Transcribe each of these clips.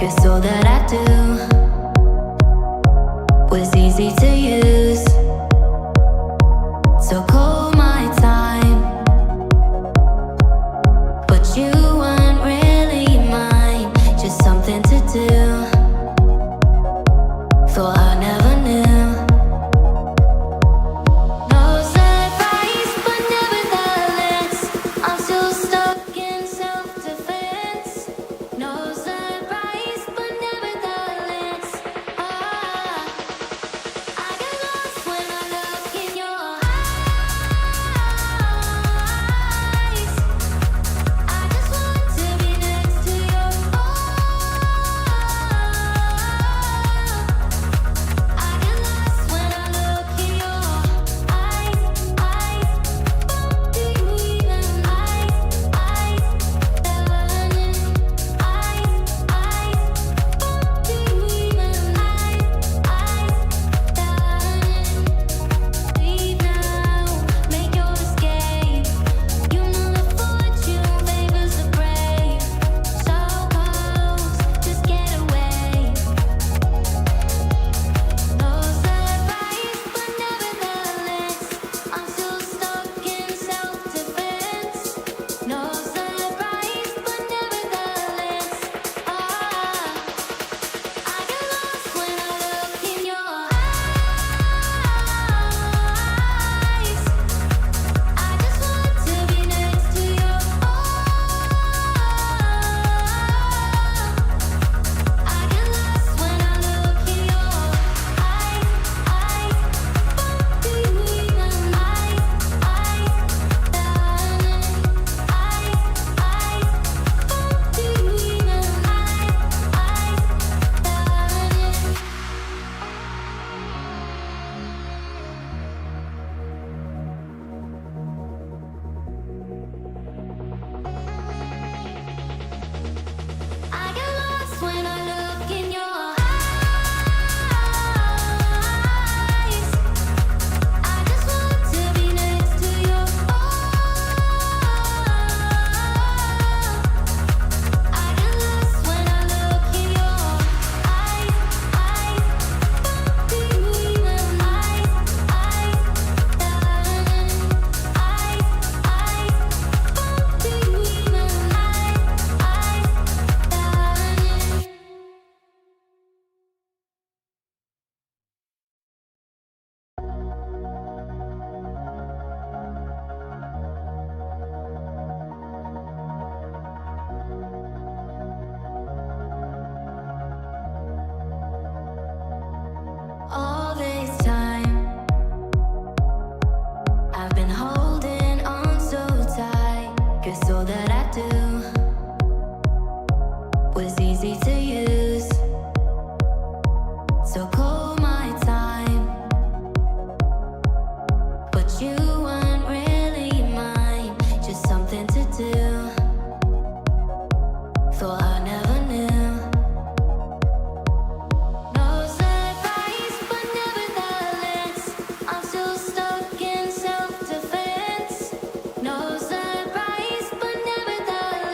'Cause all that I do was easy to use. So call my time, but you weren't really mine. Just something to do. Thought I never knew. No surprise, but nevertheless, I'm still stuck in self-defense. No surprise, but nevertheless, I get lost when I look in your eyes. I just want to be next to your I get lost when I look in your eyes. Do you even eyes? Learning do you even learning? Leave now, make your escape. You know the fortune favors the brave. So close, just get away. No surprise, but nevertheless, I'm still stuck in self-defense. No surprise, but nevertheless, I get lost when I look in your eyes. I just want to be next to your I get lost when I look in your do you even do you even I get lost when I look in your eyes. I just want to be next to your I get lost when I look in your do you even do you even all this time I've been holding on so tight, 'cause all that I do was easy to use. So call my time, but you weren't really mine. Just something to do. Thought I never knew. No surprise, but nevertheless, I'm still stuck in self-defense. No surprise, but nevertheless.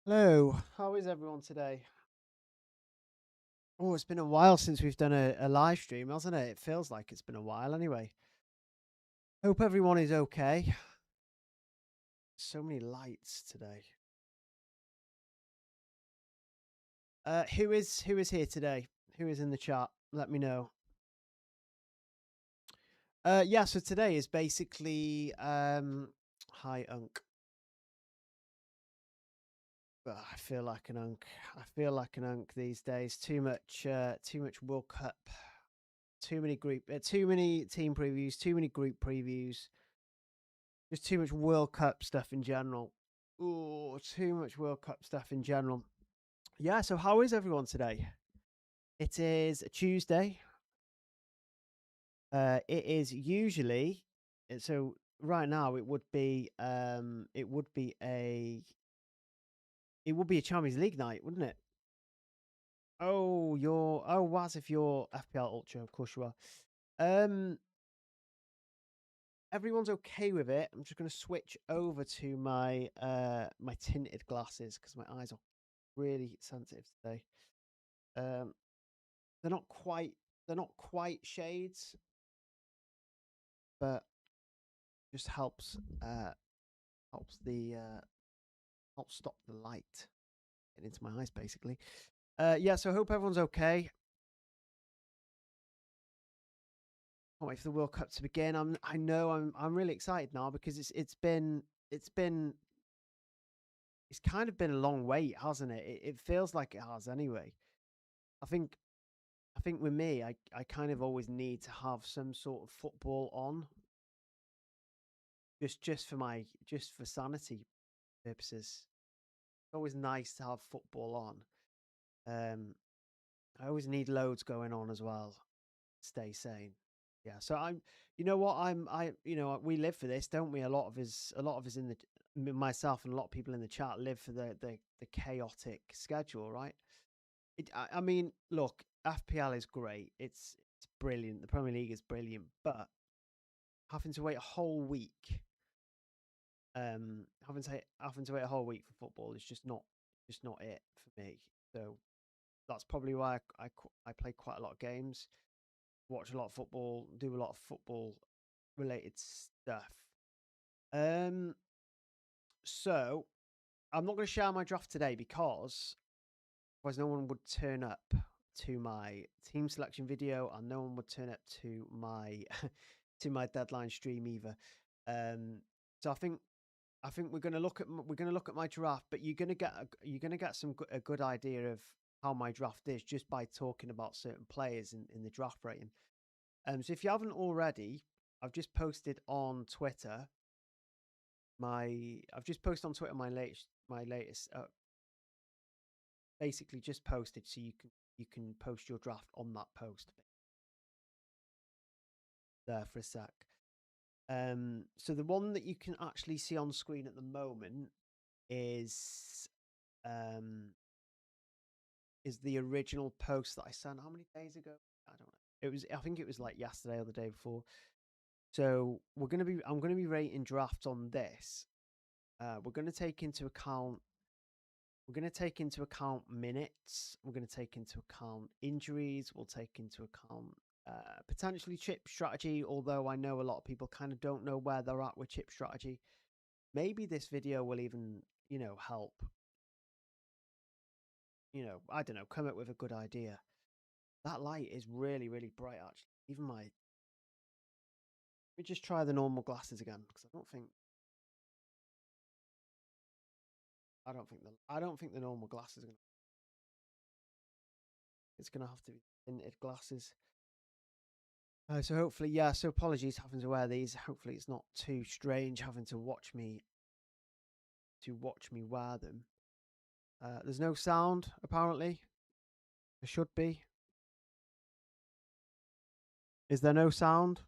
Hello, how is everyone today? Oh, it's been a while since we've done a live stream, hasn't it? It feels like it's been a while anyway. Hope everyone is okay. So many lights today. Who is here today? Who is in the chat? Let me know. Yeah, so today is basically hi Unk. I feel like an Unk. I feel like an Unk these days. Too much World Cup. Too many team previews, too many group previews. Just too much World Cup stuff in general. Oh, too much World Cup stuff in general. Yeah, so how is everyone today? It is a Tuesday. It is usually so right now it would be a Champions League night, wouldn't it? Waz, if you're FPL Ultra, of course you are. Um Everyone's okay with it. I'm just gonna switch over to my tinted glasses because my eyes are really sensitive today. Um, they're not quite shades, but just helps the helps stop the light getting into my eyes basically. Yeah, so I hope everyone's okay. Can't wait for the World Cup to begin. I'm really excited now because it's been it's kind of been a long wait, hasn't it? It feels like it has anyway. I think I think with me, I kind of always need to have some sort of football on, just for sanity purposes. It's always nice to have football on. I always need loads going on as well. Stay sane. Yeah. So you know what, we live for this, don't we? A lot of us in myself and a lot of people in the chat live for the chaotic schedule, right? I mean, look, FPL is great. It's brilliant. The Premier League is brilliant, but having to wait a whole week, having to wait a whole week for football is just not it for me. So that's probably why I play quite a lot of games, watch a lot of football, do a lot of football related stuff. Um, so I'm not going to share my draft today because otherwise no one would turn up to my team selection video, and no one would turn up to my to my deadline stream either. Um, so I think we're gonna look at my draft, but you're gonna get a good idea of how my draft is just by talking about certain players in the draft rating. So if you haven't already, I've just posted on Twitter my latest basically just posted so you can post your draft on that post there for a sec. So the one that you can actually see on screen at the moment is um is the original post that I sent how many days ago? I don't know. I think it was like yesterday or the day before. So I'm gonna be rating drafts on this. We're gonna take into account minutes. We're going to take into account injuries. We'll take into account potentially chip strategy, although I know a lot of people kind of don't know where they're at with chip strategy. Maybe this video will even, help, I don't know, come up with a good idea. That light is really, really bright, actually. Even my. Let me just try the normal glasses again because I don't think the normal glasses are going to. It's going to have to be tinted glasses. So hopefully, yeah. So apologies having to wear these. Hopefully, it's not too strange having to watch me wear them. There's no sound apparently. There should be. Is there no sound?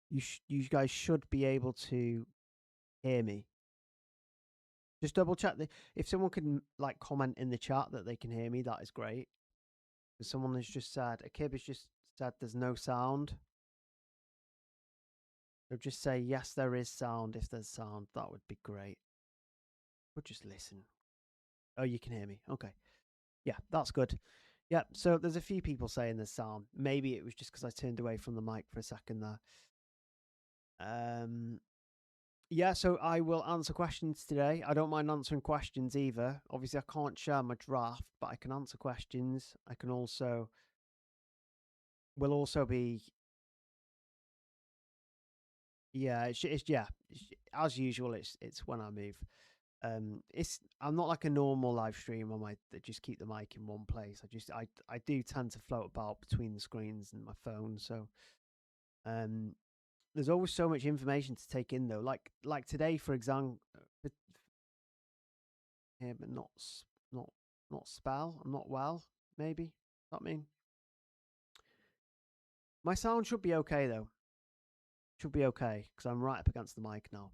You guys should be able to hear me. Just double check if someone can like comment in the chat that they can hear me. That is great. Because someone has just said a kid has just said there's no sound. So just say yes, there is sound. If there's sound, that would be great. Or just listen. Oh, you can hear me. Okay. Yeah, that's good. Yeah, so there's a few people saying the sound. Maybe it was just because I turned away from the mic for a second there. Yeah, so I will answer questions today. I don't mind answering questions either. Obviously, I can't share my draft, but I can answer questions. I can also will also be yeah, as usual. It's when I move. It's I'm not like a normal live stream. I might just keep the mic in one place. I do tend to float about between the screens and my phone. So um, there's always so much information to take in though. Like today, for example, here, but not not spell. I'm not well. Maybe that mean my sound should be okay though. Should be okay because I'm right up against the mic now.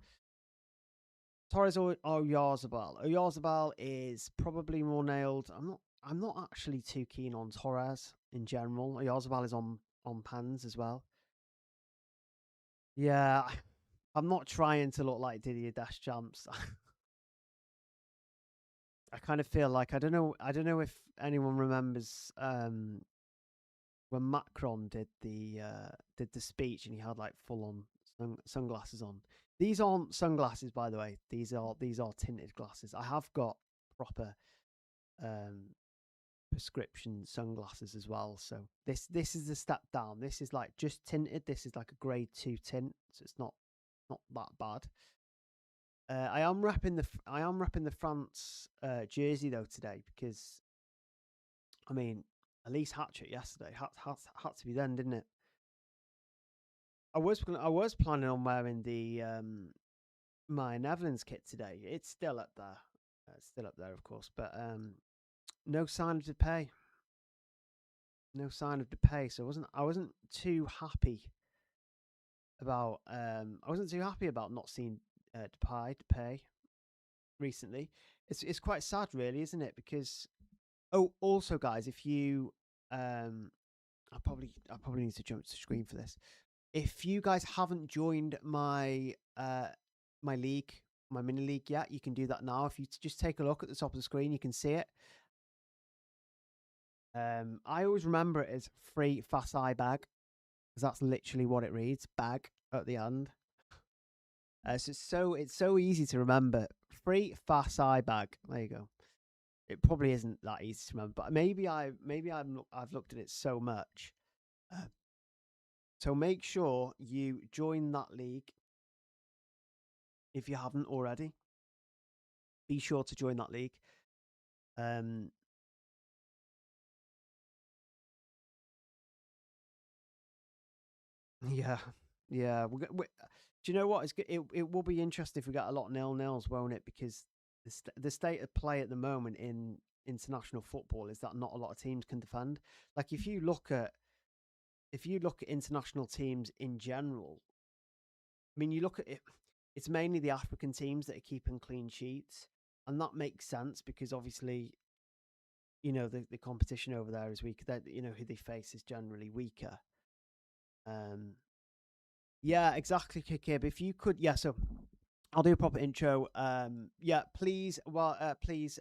Torres or Oyarzabal. Oyarzabal is probably more nailed. I'm not actually too keen on Torres in general. Oyarzabal is on pans as well. Yeah, I'm not trying to look like Didier Deschamps. I kind of feel like I don't know if anyone remembers when Macron did the speech and he had like full on sunglasses on. These aren't sunglasses, by the way. These are tinted glasses. I have got proper um, prescription sunglasses as well. So this is a step down. This is like just tinted. This is like a grade 2 tint, so it's not that bad. I am repping the France jersey though today because I mean at least hat trick yesterday had to be then, didn't it? I was planning on wearing the my Netherlands kit today. It's still up there. It's still up there, of course, but no sign of the pay. No sign of the pay. So I wasn't too happy about not seeing Depay to pay recently. It's quite sad, really, isn't it? Because also, guys, if you I probably need to jump to the screen for this. If you guys haven't joined my league, my mini league yet, you can do that now. If you just take a look at the top of the screen, you can see it. I always remember it as free Fasai bag because that's literally what it reads, bag at the end. It's so easy to remember. Free Fasai bag. There you go. It probably isn't that easy to remember, but I've looked at it so much. Uh, so make sure you join that league if you haven't already. Be sure to join that league. Um, yeah, yeah. Do you know what? It will be interesting if we get a lot of nil-nils, won't it? Because the state of play at the moment in international football is that not a lot of teams can defend. Like if you look at international teams in general, I mean, you look at it. It's mainly the African teams that are keeping clean sheets, and that makes sense because obviously, the competition over there is weaker. That who they face is generally weaker. Um, yeah, exactly, Kikib. If you could, yeah. So I'll do a proper intro. Yeah, please, please,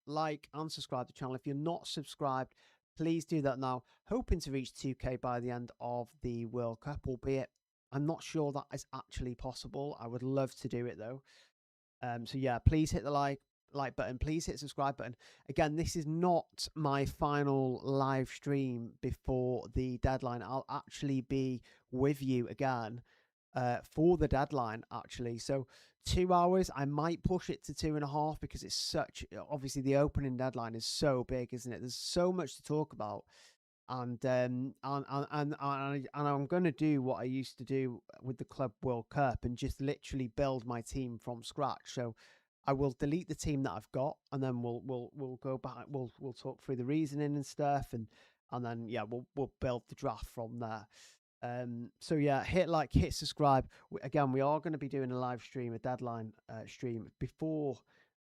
like and subscribe to the channel. If you're not subscribed, please do that now. Hoping to reach 2K by the end of the World Cup, albeit I'm not sure that is actually possible. I would love to do it though. So yeah, please hit the like button. Please hit subscribe button. Again, this is not my final live stream before the deadline. I'll actually be with you again for the deadline, actually. So 2 hours, I might push it to 2.5 because it's obviously the opening deadline is so big, isn't it? There's so much to talk about. And I'm going to do what I used to do with the Club World Cup and just literally build my team from scratch. So I will delete the team that I've got, and then we'll go back. We'll talk through the reasoning and stuff, and then yeah, we'll build the draft from there. So yeah, hit subscribe. Again, we are going to be doing a live stream, a deadline stream before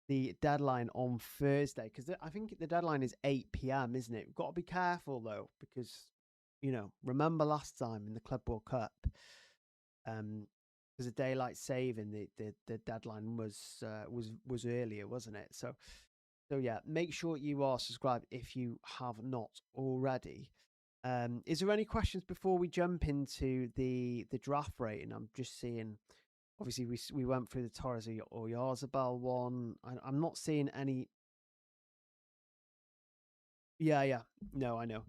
the deadline on Thursday because I think the deadline is 8 p.m., isn't it? We've got to be careful though because remember last time in the Club World Cup, because the daylight saving, the deadline was earlier, wasn't it? So yeah, make sure you are subscribed if you have not already. Is there any questions before we jump into the draft rating? I'm just seeing. Obviously, we went through the Torres or Yarzabal one. I'm not seeing any. Yeah. No, I know.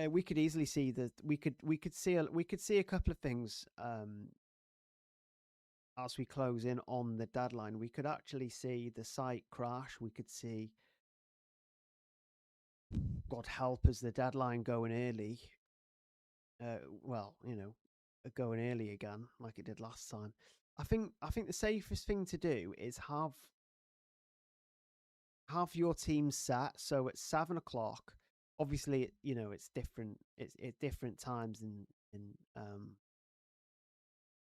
We could easily see that we could see a couple of things as we close in on the deadline. We could actually see the site crash. We could see, God help us, the deadline going early. Well, going early again like it did last time. I think the safest thing to do is have your team set so at 7 o'clock. Obviously, it's different. It's different times in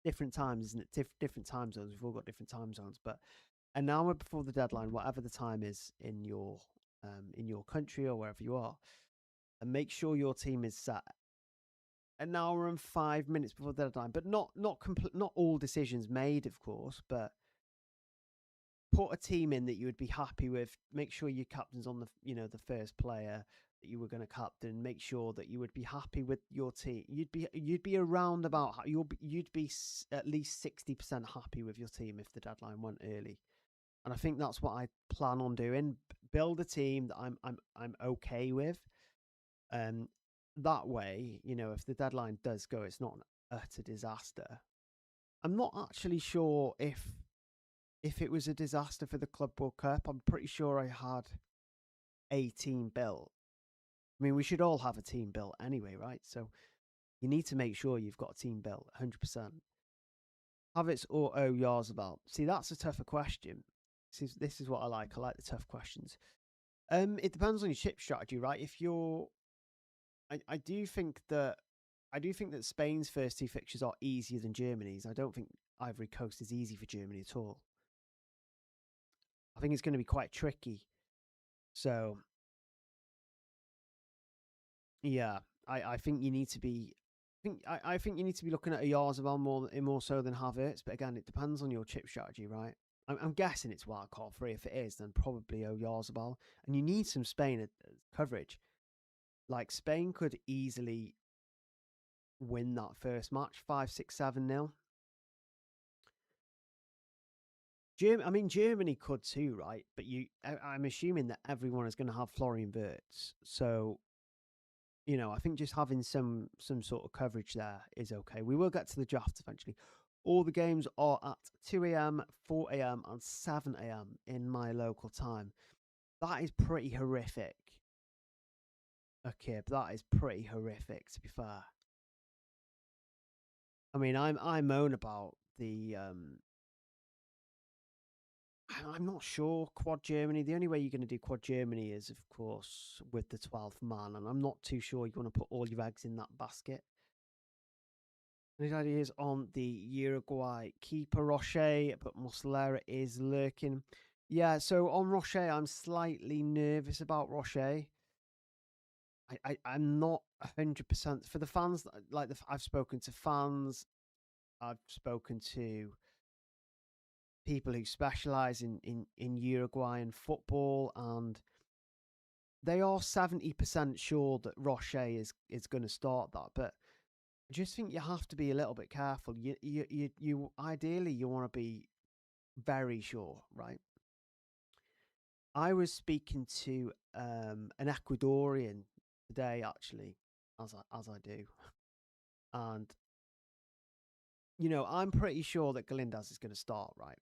different times, isn't it? Different time zones. We've all got different time zones, but an hour before the deadline, whatever the time is in your country or wherever you are, and make sure your team is set an hour and 5 minutes before the deadline. But not all decisions made, of course, but put a team in that you would be happy with. Make sure your captain's on the first player that you were going to captain. Make sure that you would be happy with your team. You'd be around about you'd be at least 60% happy with your team if the deadline went early. And I think that's what I plan on doing. Build a team that I'm okay with. That way, if the deadline does go, it's not an utter disaster. I'm not actually sure if it was a disaster for the Club World Cup. I'm pretty sure I had a team built. I mean, we should all have a team built anyway, right? So you need to make sure you've got a team built 100%. Havertz or Yarzabal? See, that's a tougher question. This is what I like. I like the tough questions. It depends on your chip strategy, right? If you're, I do think that Spain's first two fixtures are easier than Germany's. I don't think Ivory Coast is easy for Germany at all. I think it's going to be quite tricky. So, yeah, I think you need to be. I think you need to be looking at a Yarzabal more so than Havertz. But again, it depends on your chip strategy, right? I'm guessing it's wildcard free. If it is, then probably Oyarzabal. And you need some Spain coverage. Like Spain could easily win that first match 5-6-7-0. Germany could too, right? But I'm assuming that everyone is going to have Florian Wirtz. So, I think just having some sort of coverage there is okay. We will get to the draft eventually. All the games are at 2 a.m., 4 a.m., and 7 a.m. in my local time. That is pretty horrific. Okay, but that is pretty horrific, to be fair. I mean, I moan about the I'm not sure quad Germany. The only way you're going to do quad Germany is, of course, with the 12th man, and I'm not too sure you want to put all your eggs in that basket. Any ideas on the Uruguay keeper Rocher, but Muslera is lurking. Yeah, so on Rocher, I'm slightly nervous about Rocher. I'm not 100% for the fans. I've spoken to fans, I've spoken to people who specialize in Uruguayan football, and they are 70% sure that Rocher is going to start that. But I just think you have to be a little bit careful. You ideally you want to be very sure, right? I was speaking to an Ecuadorian today, actually, as I do, and I'm pretty sure that Galindez is going to start, right?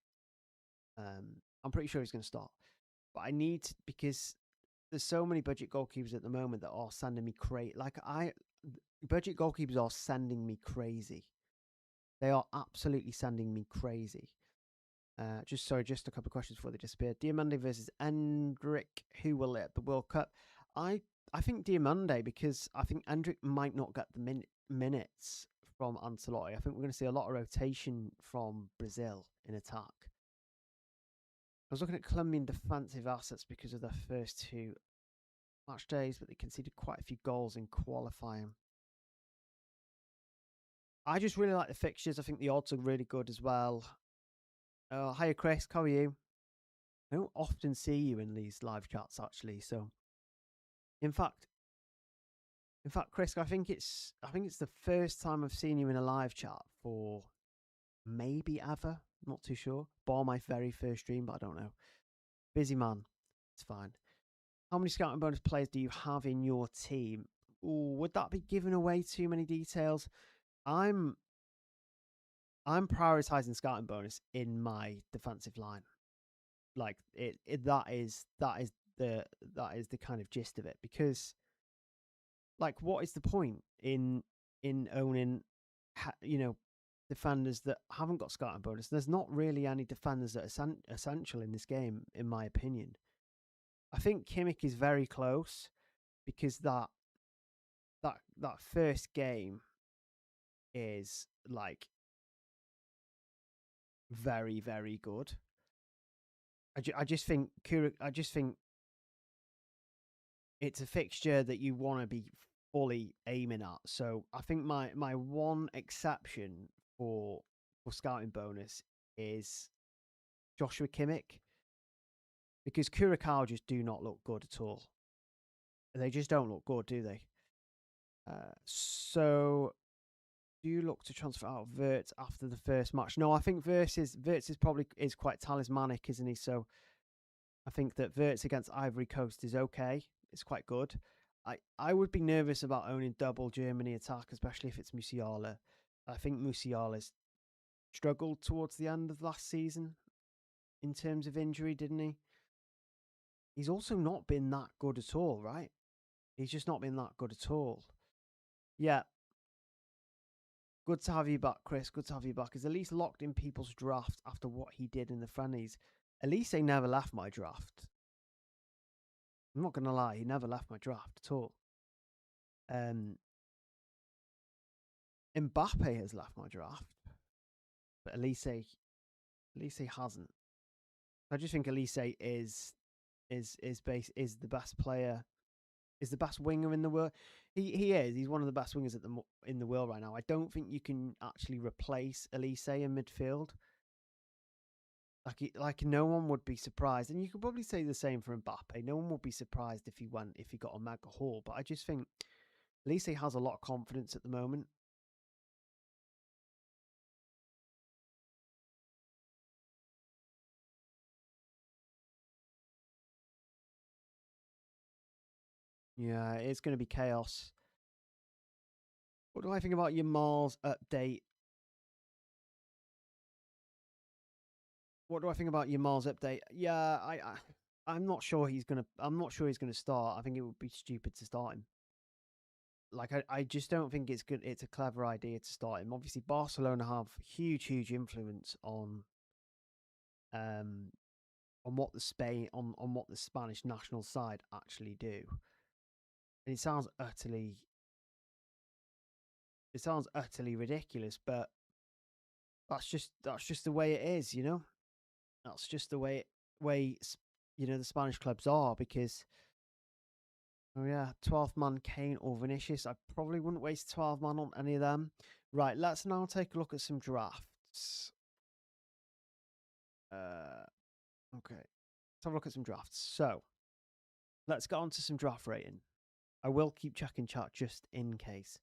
I'm pretty sure he's going to start, but I need to, because there's so many budget goalkeepers at the moment that are sending me crazy. Budget goalkeepers are sending me crazy. They are absolutely sending me crazy. Just a couple of questions before they disappear. Diamande versus Endrick. Who will at the World Cup? I think Diamande, because I think Endrick might not get the minutes from Ancelotti. I think we're going to see a lot of rotation from Brazil in attack. I was looking at Colombian defensive assets because of their first two match days, but they conceded quite a few goals in qualifying. I just really like the fixtures. I think the odds are really good as well. Hiya, Chris. How are you? I don't often see you in these live chats, actually. So, in fact, Chris, I think it's the first time I've seen you in a live chat for maybe ever. Not too sure. Bar my very first stream, but I don't know. Busy man. It's fine. How many scouting bonus players do you have in your team? Ooh, would that be giving away too many details? I'm prioritizing scouting bonus in my defensive line. Like that is the kind of gist of it, because like what is the point in owning defenders that haven't got scouting bonus? There's not really any defenders that are essential in this game, in my opinion. I think Kimmich is very close, because that first game is like very, very good. I just think it's a fixture that you want to be fully aiming at. So I think my one exception for scouting bonus is Joshua Kimmich, because Curacao just do not look good at all. They just don't look good, do they? So do you look to transfer out Wirtz after the first match? No, I think Wirtz is probably quite talismanic, isn't he? So I think that Wirtz against Ivory Coast is okay. It's quite good. I would be nervous about owning double Germany attack, especially if it's Musiala. I think Musiala's struggled towards the end of last season in terms of injury, didn't he? He's also not been that good at all, right? He's just not been that good at all. Yeah. Good to have you back, Chris. Good to have you back. Is Elise locked in people's draft after what he did in the friendlies? Elise never left my draft. I'm not going to lie, he never left my draft at all. Mbappe has left my draft, but Elise hasn't. I just think Elise is the best player, is the best winger in the world. He is. He's one of the best wingers in the world right now. I don't think you can actually replace Elise in midfield. Like no one would be surprised, and you could probably say the same for Mbappe. No one would be surprised if he got a mega haul. But I just think Elise has a lot of confidence at the moment. Yeah, it's going to be chaos. What do I think about your Mars update? What do I think about your Mars update? Yeah, I'm not sure he's gonna. I'm not sure he's gonna start. I think it would be stupid to start him. Like I just don't think it's good. It's a clever idea to start him. Obviously, Barcelona have huge influence on what the Spanish national side actually do. And it sounds utterly ridiculous, but that's just the way it is, you know. That's just the way the Spanish clubs are, because 12th man Kane or Vinicius. I probably wouldn't waste 12 man on any of them. Right, let's now take a look at some drafts. Okay. Let's have a look at some drafts. So, let's get on to some draft rating. I will keep checking chat just in case.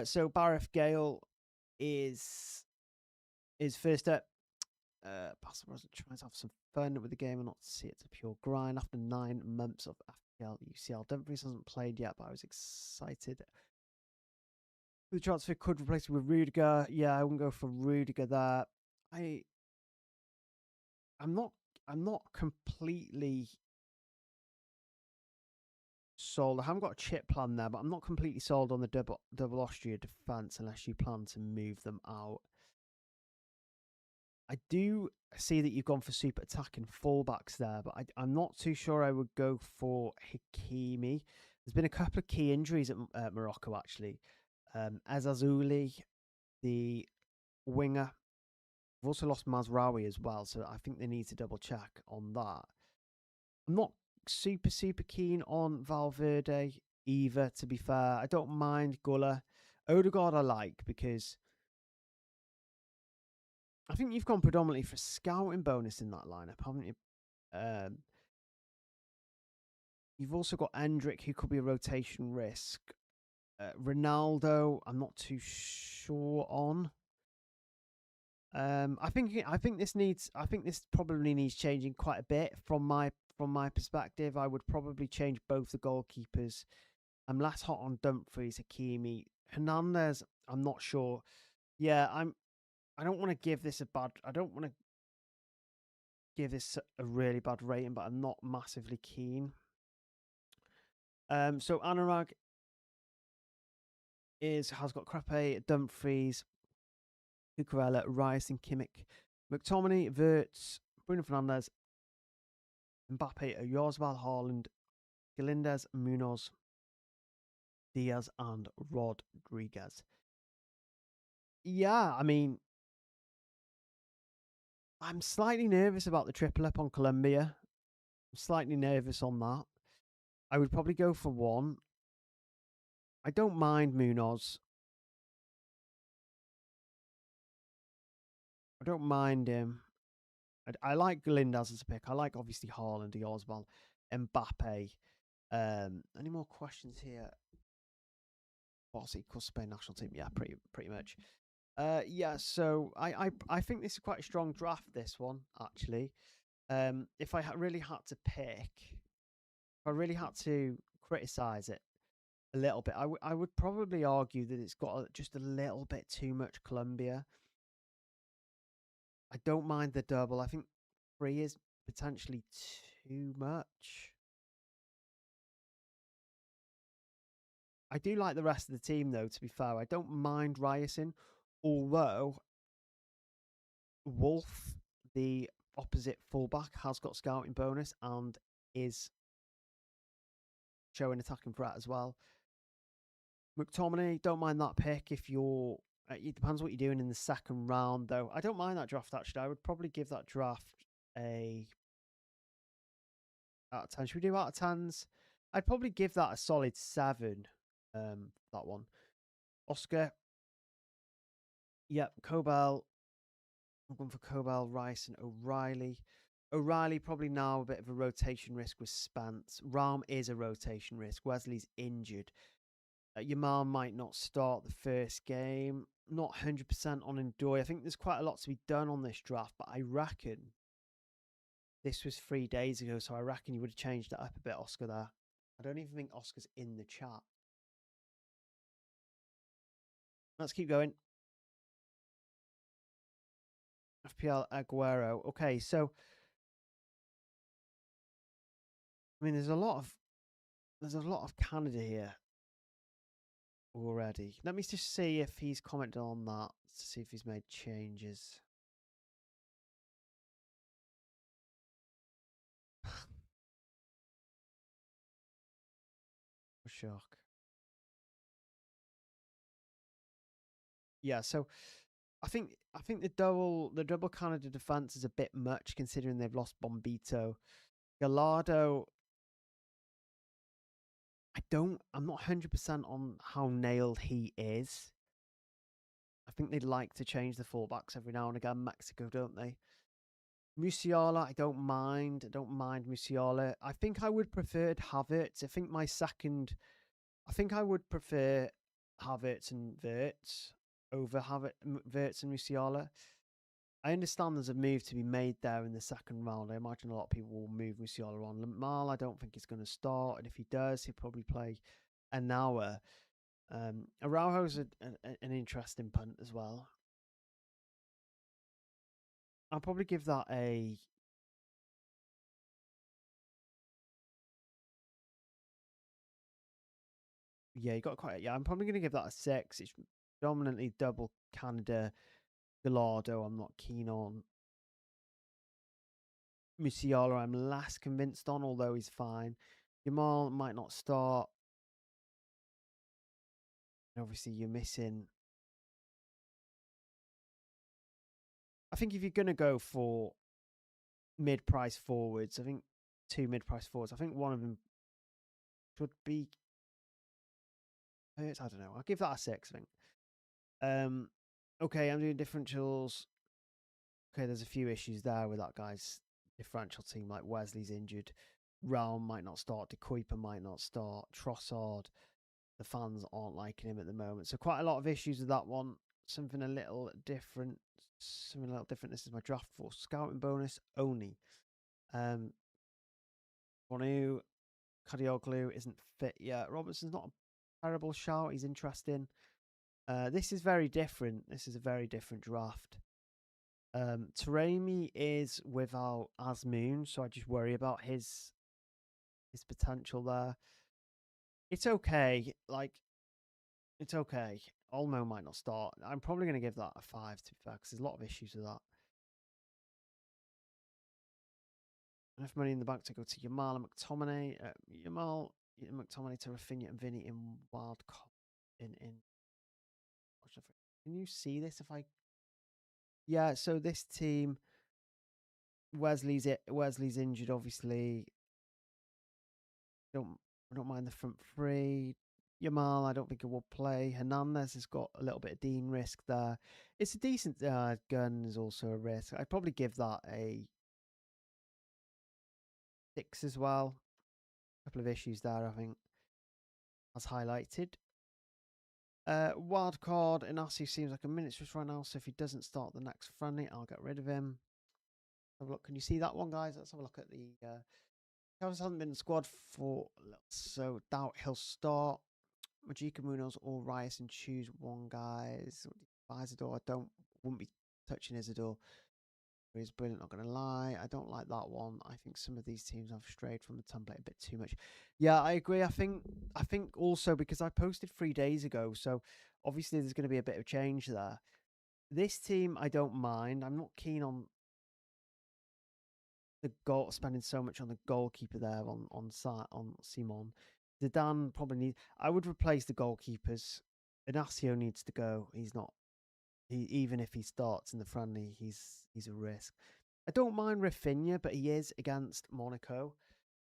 So Bareth Gale is first up. Pascal wasn't trying to have some fun with the game and not see it's a pure grind after 9 months of FPL UCL. Dumfries hasn't played yet, but I was excited. The transfer could replace him with Rudiger. Yeah, I wouldn't go for Rudiger there. I'm not completely sold. I haven't got a chip plan there, but I'm not completely sold on the double Austria defense unless you plan to move them out. I do see that you've gone for super attacking fullbacks there, but I'm not too sure I would go for Hakimi. There's been a couple of key injuries at Morocco, actually. Azazuli, the winger. We've also lost Mazraoui as well, so I think they need to double check on that. I'm not super keen on Valverde either, to be fair. I don't mind Gulla. Odegaard I like because I think you've gone predominantly for scouting bonus in that lineup, haven't you? Um, you've also got Endrick, who could be a rotation risk. Ronaldo, I'm not too sure on. I think this probably needs changing quite a bit from my perspective. I would probably change both the goalkeepers. I'm less hot on Dumfries, Hakimi, Hernandez. I'm not sure. Yeah, I don't want to give this a bad. I don't want to give this a really bad rating, but I'm not massively keen. So Anurag has got Crepe, Dumfries, Cucurella, Rice, and Kimmich, McTominay, Verts, Bruno Fernandes, Mbappe, Josval, Haaland, Galindez, Munoz, Diaz, and Rodriguez. Yeah, I mean, I'm slightly nervous about the triple up on Colombia. I'm slightly nervous on that. I would probably go for one. I don't mind Munoz. I don't mind him. I like Galindez as a pick. I like obviously Haaland, Oswald, Mbappe. Any more questions here? What's equals Spain national team? Yeah, pretty much. Yeah. So I think this is quite a strong draft. This one actually. If I really had to pick, if I really had to criticize it a little bit, I would probably argue that it's got just a little bit too much Colombia. I don't mind the double. I think 3 is potentially too much. I do like the rest of the team, though, to be fair. I don't mind Ryerson, although Wolf, the opposite fullback, has got scouting bonus and is showing attacking threat as well. McTominay, don't mind that pick if you're. It depends what you're doing in the second round, though. I don't mind that draft, actually. I would probably give that draft a out of 10. Should we do out of 10s? I'd probably give that a solid 7. That one. Oscar. Yep. Cobell. I'm going for Cobell, Rice, and O'Reilly. O'Reilly probably now a bit of a rotation risk with Spence. Rahm is a rotation risk. Wesley's injured. Yamal might not start the first game. Not 100% on Endoy. I think there's quite a lot to be done on this draft, but I reckon this was 3 days ago, so I reckon you would have changed that up a bit, Oscar, there. I don't even think Oscar's in the chat. Let's keep going. FPL Aguero. Okay, so I mean, there's a lot of Canada here already. Let me just see if he's commented on that to see if he's made changes. Shock. Yeah, so I think the double Canada defense is a bit much considering they've lost Bombito. Gallardo, I'm not 100% on how nailed he is. I think they'd like to change the fullbacks every now and again. Mexico, don't they? Musiala, I don't mind. I don't mind Musiala. I think I would prefer Havertz. I think I would prefer Havertz and Verts over Verts and Musiala. I understand there's a move to be made there in the second round. I imagine a lot of people will move Musiala on. Lamal, I don't think he's going to start, and if he does, he'll probably play an hour. Araujo's an interesting punt as well. I'll probably give that a. Yeah, you got quite. Yeah, I'm probably going to give that a 6. It's dominantly double Canada. Gallardo, I'm not keen on. Musiala, I'm less convinced on, although he's fine. Jamal might not start. And obviously, you're missing. I think if you're going to go for mid-price forwards, I think 2 mid-price forwards, I think one of them should be I don't know. I'll give that a 6, I think. Okay, I'm doing differentials. Okay, there's a few issues there with that guy's differential team. Like Wesley's injured, Realm might not start, De Kuiper might not start, Trossard. The fans aren't liking him at the moment, so quite a lot of issues with that one. Something a little different. Something a little different. This is my draft for scouting bonus only. Bonu, Kadioglu isn't fit yet. Robertson's not a terrible shout. He's interesting. This is very different. This is a very different draft. Taremi is without Asmoon, so I just worry about his potential there. It's okay. Like, it's okay. Olmo might not start. I'm probably going to give that a 5, to be fair, because there's a lot of issues with that. Enough money in the bank to go to Yamal and McTominay. Yamal, McTominay to Rafinha and Vinny in wild card. Can you see this? If I, yeah. So this team, Wesley's injured. Obviously, I don't mind the front three. Yamal, I don't think he will play. Hernandez has got a little bit of Dean risk there. It's a decent gun is also a risk. I'd probably give that a 6 as well. A couple of issues there, I think, as highlighted. Wild card, Inacio seems like a minute's just right now, so if he doesn't start the next friendly, I'll get rid of him. Have a look. Can you see that one, guys? Let's have a look at the. Chavez hasn't been in the squad for, so doubt he'll start. Majika Munoz or Rice and choose one, guys. Isidore, wouldn't be touching Isidore. He's brilliant, not going to lie. I don't like that one. I think some of these teams have strayed from the template a bit too much. Yeah, I agree. I think also because I posted 3 days ago, so obviously there's going to be a bit of change there. This team, I don't mind. I'm not keen on the goal, spending so much on the goalkeeper there on Simon. Zidane probably needs. I would replace the goalkeepers. Inacio needs to go. He's not. Even if he starts in the friendly, he's a risk. I don't mind Rafinha, but he is against Monaco,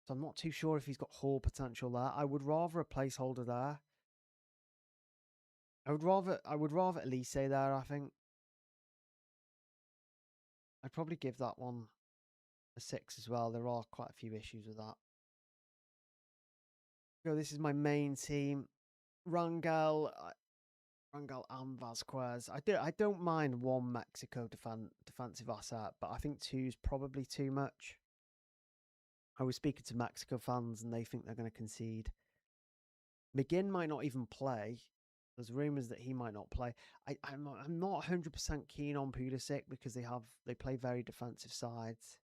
so I'm not too sure if he's got whole potential there. I would rather a placeholder there. I would rather Elise there. I think I'd probably give that one a 6 as well. There are quite a few issues with that. So this is my main team. Rangel and Vasquez. I don't mind one Mexico defensive asset, but I think 2 is probably too much. I was speaking to Mexico fans, and they think they're going to concede. McGinn might not even play. There's rumours that he might not play. I'm not 100% keen on Pulisic because they play very defensive sides.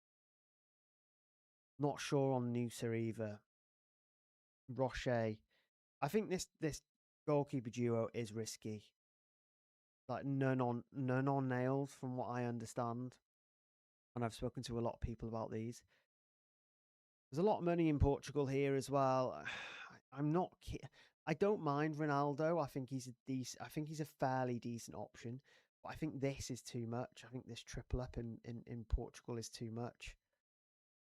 Not sure on Nusa either. Rocher. I think this goalkeeper duo is risky. Like none on nails from what I understand. And I've spoken to a lot of people about these. There's a lot of money in Portugal here as well. I'm not. I don't mind Ronaldo. I think he's a fairly decent option. But I think this is too much. I think this triple up in Portugal is too much.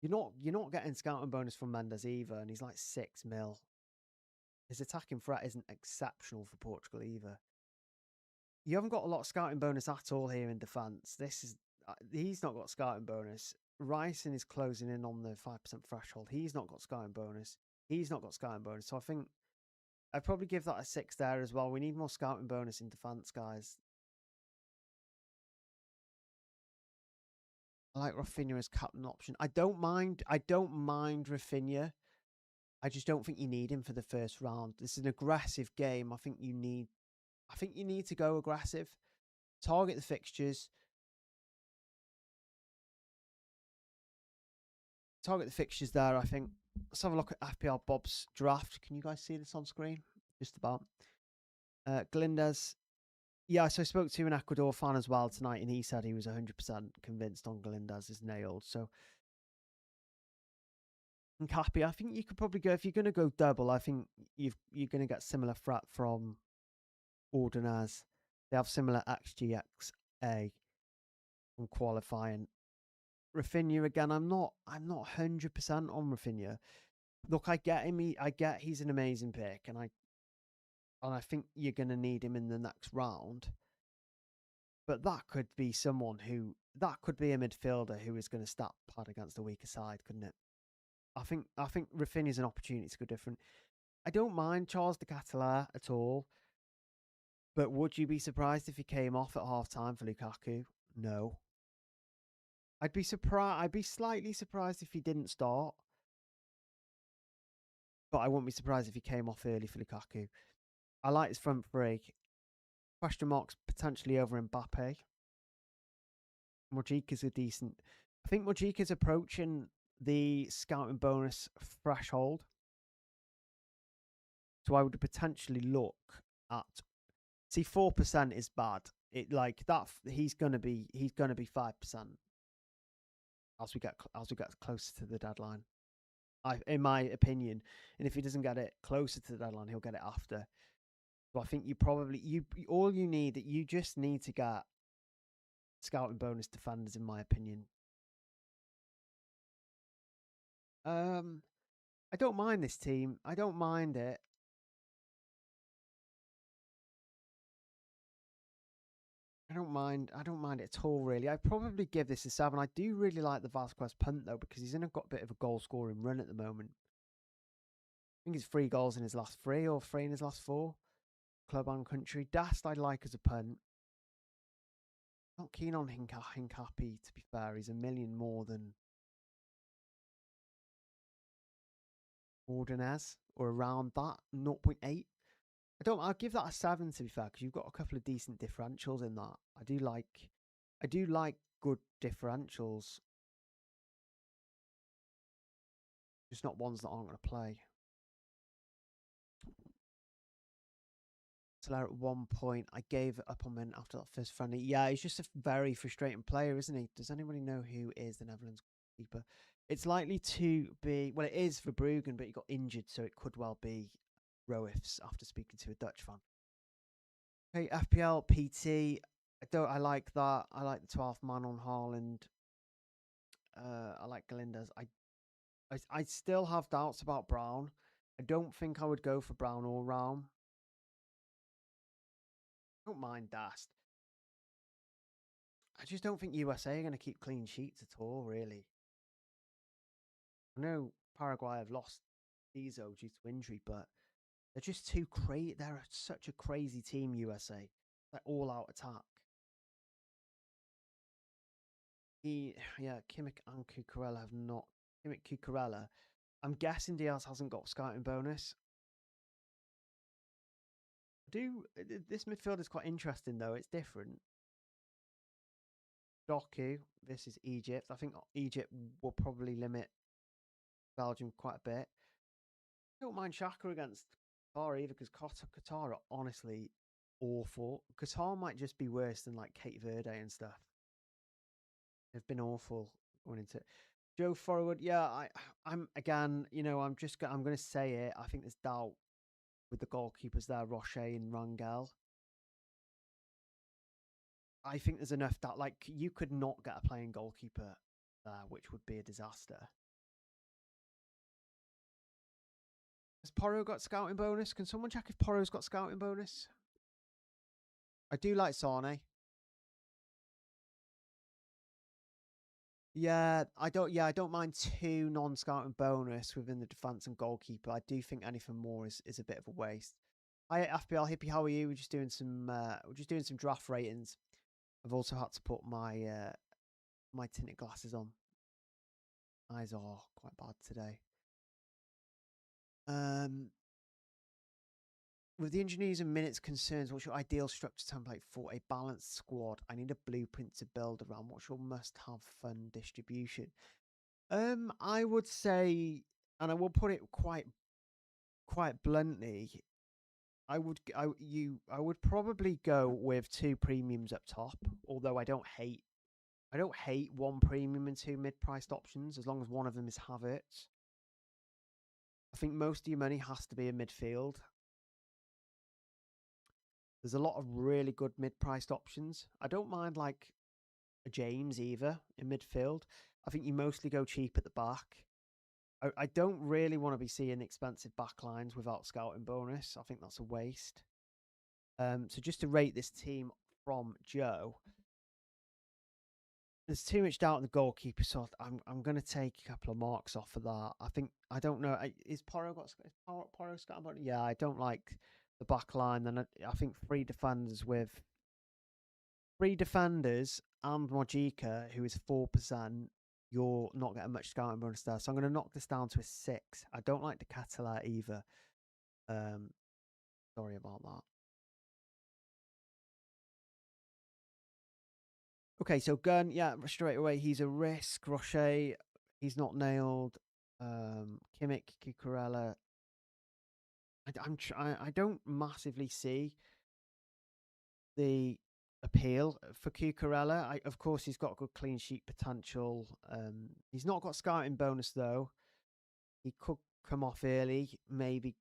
You're not getting scouting bonus from Mendes either, and he's like 6 mil. His attacking threat isn't exceptional for Portugal either. You haven't got a lot of scouting bonus at all here in defence. He's not got scouting bonus. Ryson is closing in on the 5% threshold. He's not got scouting bonus. He's not got scouting bonus. So I think I'd probably give that a 6 there as well. We need more scouting bonus in defence, guys. I like Rafinha as captain option. I don't mind Rafinha. I just don't think you need him for the first round. This is an aggressive game. I think you need to go aggressive. Target the fixtures. There, I think. Let's have a look at FPL Bob's draft. Can you guys see this on screen? Just about. Glindes. Yeah, so I spoke to an Ecuador fan as well tonight, and he said he was 100% convinced on Glindes is nailed. So, and Cappy, I think you could probably go, if you're going to go double, I think you're going to get similar threat from Ordonez. They have similar XGXA on qualifying. Rafinha again, I'm not 100% on Rafinha. Look, I get him. I get he's an amazing pick, and and I think you're going to need him in the next round. But that could be that could be a midfielder who is going to stat pad against a weaker side, couldn't it? I think Rafinha's an opportunity to go different. I don't mind Charles de Ketelaere at all, but would you be surprised if he came off at half time for Lukaku? No. I'd be surprised. I'd be slightly surprised if he didn't start, but I wouldn't be surprised if he came off early for Lukaku. I like his front three. Question marks potentially over Mbappe. Mojika's a decent. I think Mojika's approaching the scouting bonus threshold, so I would potentially look at. See, 4% is bad. It like that. He's gonna be 5% as we get closer to the deadline. In my opinion, and if he doesn't get it closer to the deadline, he'll get it after. So I think you just need to get scouting bonus defenders, in my opinion. I don't mind this team. I don't mind it. I don't mind it at all, really. I'd probably give this a 7. I do really like the Vasquez punt, though, because he's got a bit of a goal-scoring run at the moment. I think he's 3 goals in his last 3 or 3 in his last 4. Club and country. Dast I like as a punt. Not keen on Hincapi, to be fair. He's a million more than Ordonez, or around that, 0.8. I'll give that a 7, to be fair, because you've got a couple of decent differentials in that. I do like good differentials. Just not ones that aren't going to play. So at one point, I gave it up on him after that first friendly. Yeah, he's just a very frustrating player, isn't he? Does anybody know who is the Netherlands keeper? It's likely to be, well, it is for Bruggen, but he got injured, so it could well be Roifs after speaking to a Dutch fan. Okay, FPL PT. I like that. I like the 12th man on Haaland. I like Galindas. I still have doubts about Brown. I don't think I would go for Brown or Raum. I don't mind Dast. I just don't think USA are going to keep clean sheets at all, really. I know Paraguay have lost Dizo due to injury, but they're just too crazy. They're such a crazy team, USA. Like all-out attack. Kimmich and Cucurella have not. Kimmich, Cucurella. I'm guessing Diaz hasn't got scouting bonus. This midfield is quite interesting, though. It's different. Doku, this is Egypt. I think Egypt will probably limit Belgium quite a bit. I don't mind Shaka against Qatar either, because Qatar are honestly awful. Qatar might just be worse than like Cape Verde and stuff. They've been awful going into it. Joe Forward, yeah, I'm again, I'm going to say it. I think there's doubt with the goalkeepers there, Rocher and Rangel. I think there's enough that, like, you could not get a playing goalkeeper there, which would be a disaster. Has Porro got scouting bonus? Can someone check if Porro's got scouting bonus? I do like Sane. Yeah, I don't mind 2 non-scouting bonus within the defense and goalkeeper. I do think anything more is a bit of a waste. Hi FPL Hippie, how are you? We're just doing some draft ratings. I've also had to put my my tinted glasses on. Eyes are quite bad today. With the engineers and minutes concerns, what's your ideal structure template for a balanced squad? I need a blueprint to build around. What's your must-have fun distribution? I would say, and I will put it quite bluntly, I would probably go with 2 premiums up top. Although I don't hate 1 premium and 2 mid-priced options, as long as one of them is Havertz. I think most of your money has to be in midfield. There's a lot of really good mid-priced options. I don't mind like a James either in midfield. I think you mostly go cheap at the back. I don't really want to be seeing expensive backlines without scouting bonus. I think that's a waste. So just to rate this team from Joe, there's too much doubt in the goalkeeper, so I'm going to take a couple of marks off of that. I think I don't know. Is Porro got is Porro scattered? Yeah, I don't like the back line. Then I think three defenders and Mojica, who is 4%. You're not getting much scouting bonus there, so I'm going to knock this down to a 6. I don't like the Catalan either. Sorry about that. Okay, so Gunn, yeah, straight away he's a risk. Rocher, he's not nailed. Kimmich, Cucurella. I don't massively see the appeal for Cucurella. Of course, he's got good clean sheet potential. He's not got scouting bonus though. He could come off early, maybe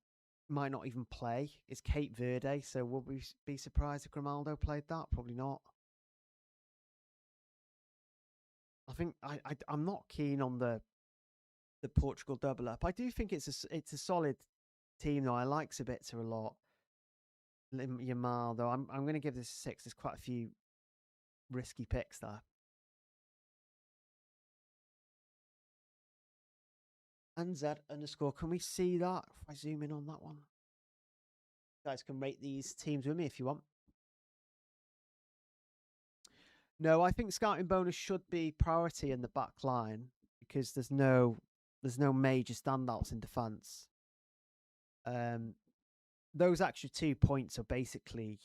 might not even play. It's Cape Verde, so would we be surprised if Grimaldo played that? Probably not. I think I'm not keen on the Portugal double up. I do think it's a solid team though. I like Sabitzer a lot. Yamal though, I'm going to give this a 6. There's quite a few risky picks there. And Z underscore. Can we see that? If I zoom in on that one, you guys can rate these teams with me if you want. No, I think scouting bonus should be priority in the back line because there's no major standouts in defence. Those extra 2 points are basically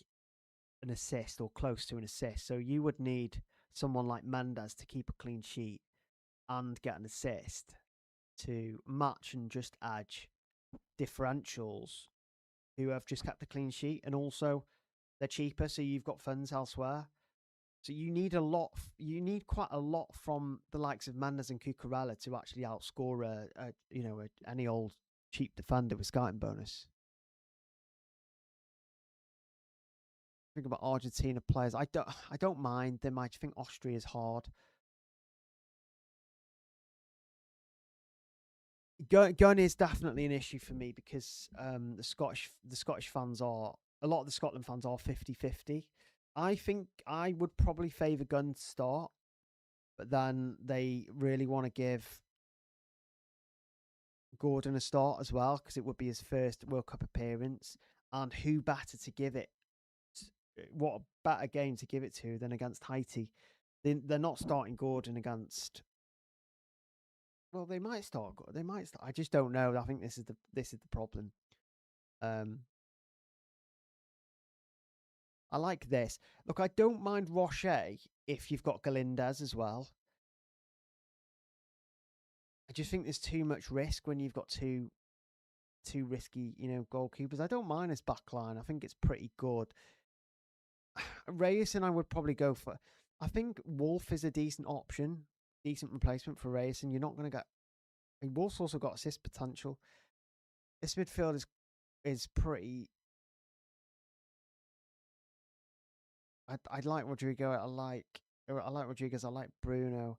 an assist or close to an assist. So you would need someone like Mendes to keep a clean sheet and get an assist to match and just edge differentials who have just kept a clean sheet, and also they're cheaper, so you've got funds elsewhere. So you need quite a lot from the likes of Mendes and Cucurella to actually outscore any old cheap defender with scouting bonus. Think about Argentina players. I don't mind them. I think Austria is hard. Gun is definitely an issue for me because the Scottish fans are a lot of the Scotland fans are 50-50. I think I would probably favour Gun to start, but then they really want to give Gordon a start as well because it would be his first World Cup appearance, and who better to give it? What a better game to give it to than against Haiti? They're not starting Gordon against. Well, they might start. They might start. I just don't know. I think this is the problem. I like this. Look, I don't mind Rocher if you've got Galindez as well. I just think there's too much risk when you've got two risky, goalkeepers. I don't mind his backline. I think it's pretty good. Reyes and I would probably go for. I think Wolf is a decent option, decent replacement for Reyes, and you're not going to get. Wolf's also got assist potential. This midfield is pretty. I like Rodrigo. I like Rodriguez. I like Bruno.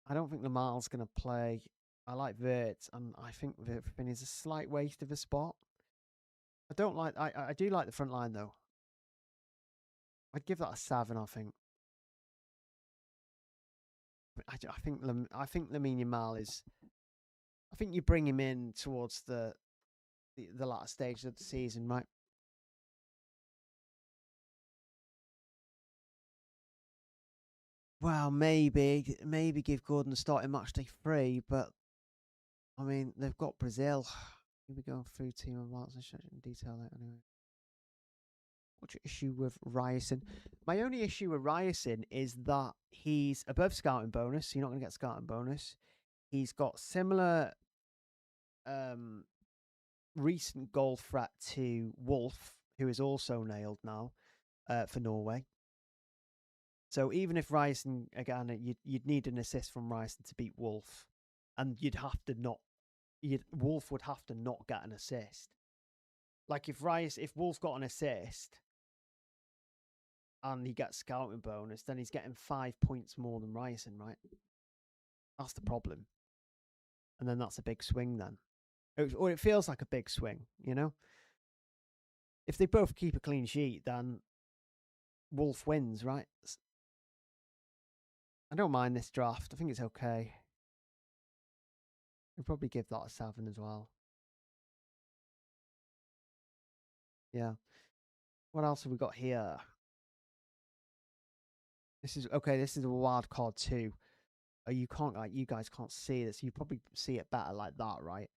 I don't think Lamal's going to play. I like Vert, and I think Vin is a slight waste of a spot. I don't like. I do like the front line though. I'd give that a 7. I think. I think Lamine Yamal is. I think you bring him in towards the latter stage of the season, right? Well, maybe give Gordon a starting match day 3, but I mean they've got Brazil. Here we go through team of marks and detail that anyway. What's your issue with Ryerson? My only issue with Ryerson is that he's above scouting bonus. So you're not going to get scouting bonus. He's got similar recent goal threat to Wolf, who is also nailed now for Norway. So even if Ryerson, again, you'd need an assist from Ryerson to beat Wolf, and Wolf would have to not get an assist. Like if Wolf got an assist and he gets scouting bonus, then he's getting 5 points more than Ryerson, right? That's the problem. And then that's a big swing then. Or it feels like a big swing, if they both keep a clean sheet, then Wolf wins, right? I don't mind this draft. I think it's okay. We'll probably give that a 7 as well. Yeah. What else have we got here? This is okay. This is a wild card 2. You can't you guys can't see this. You probably see it better like that, right?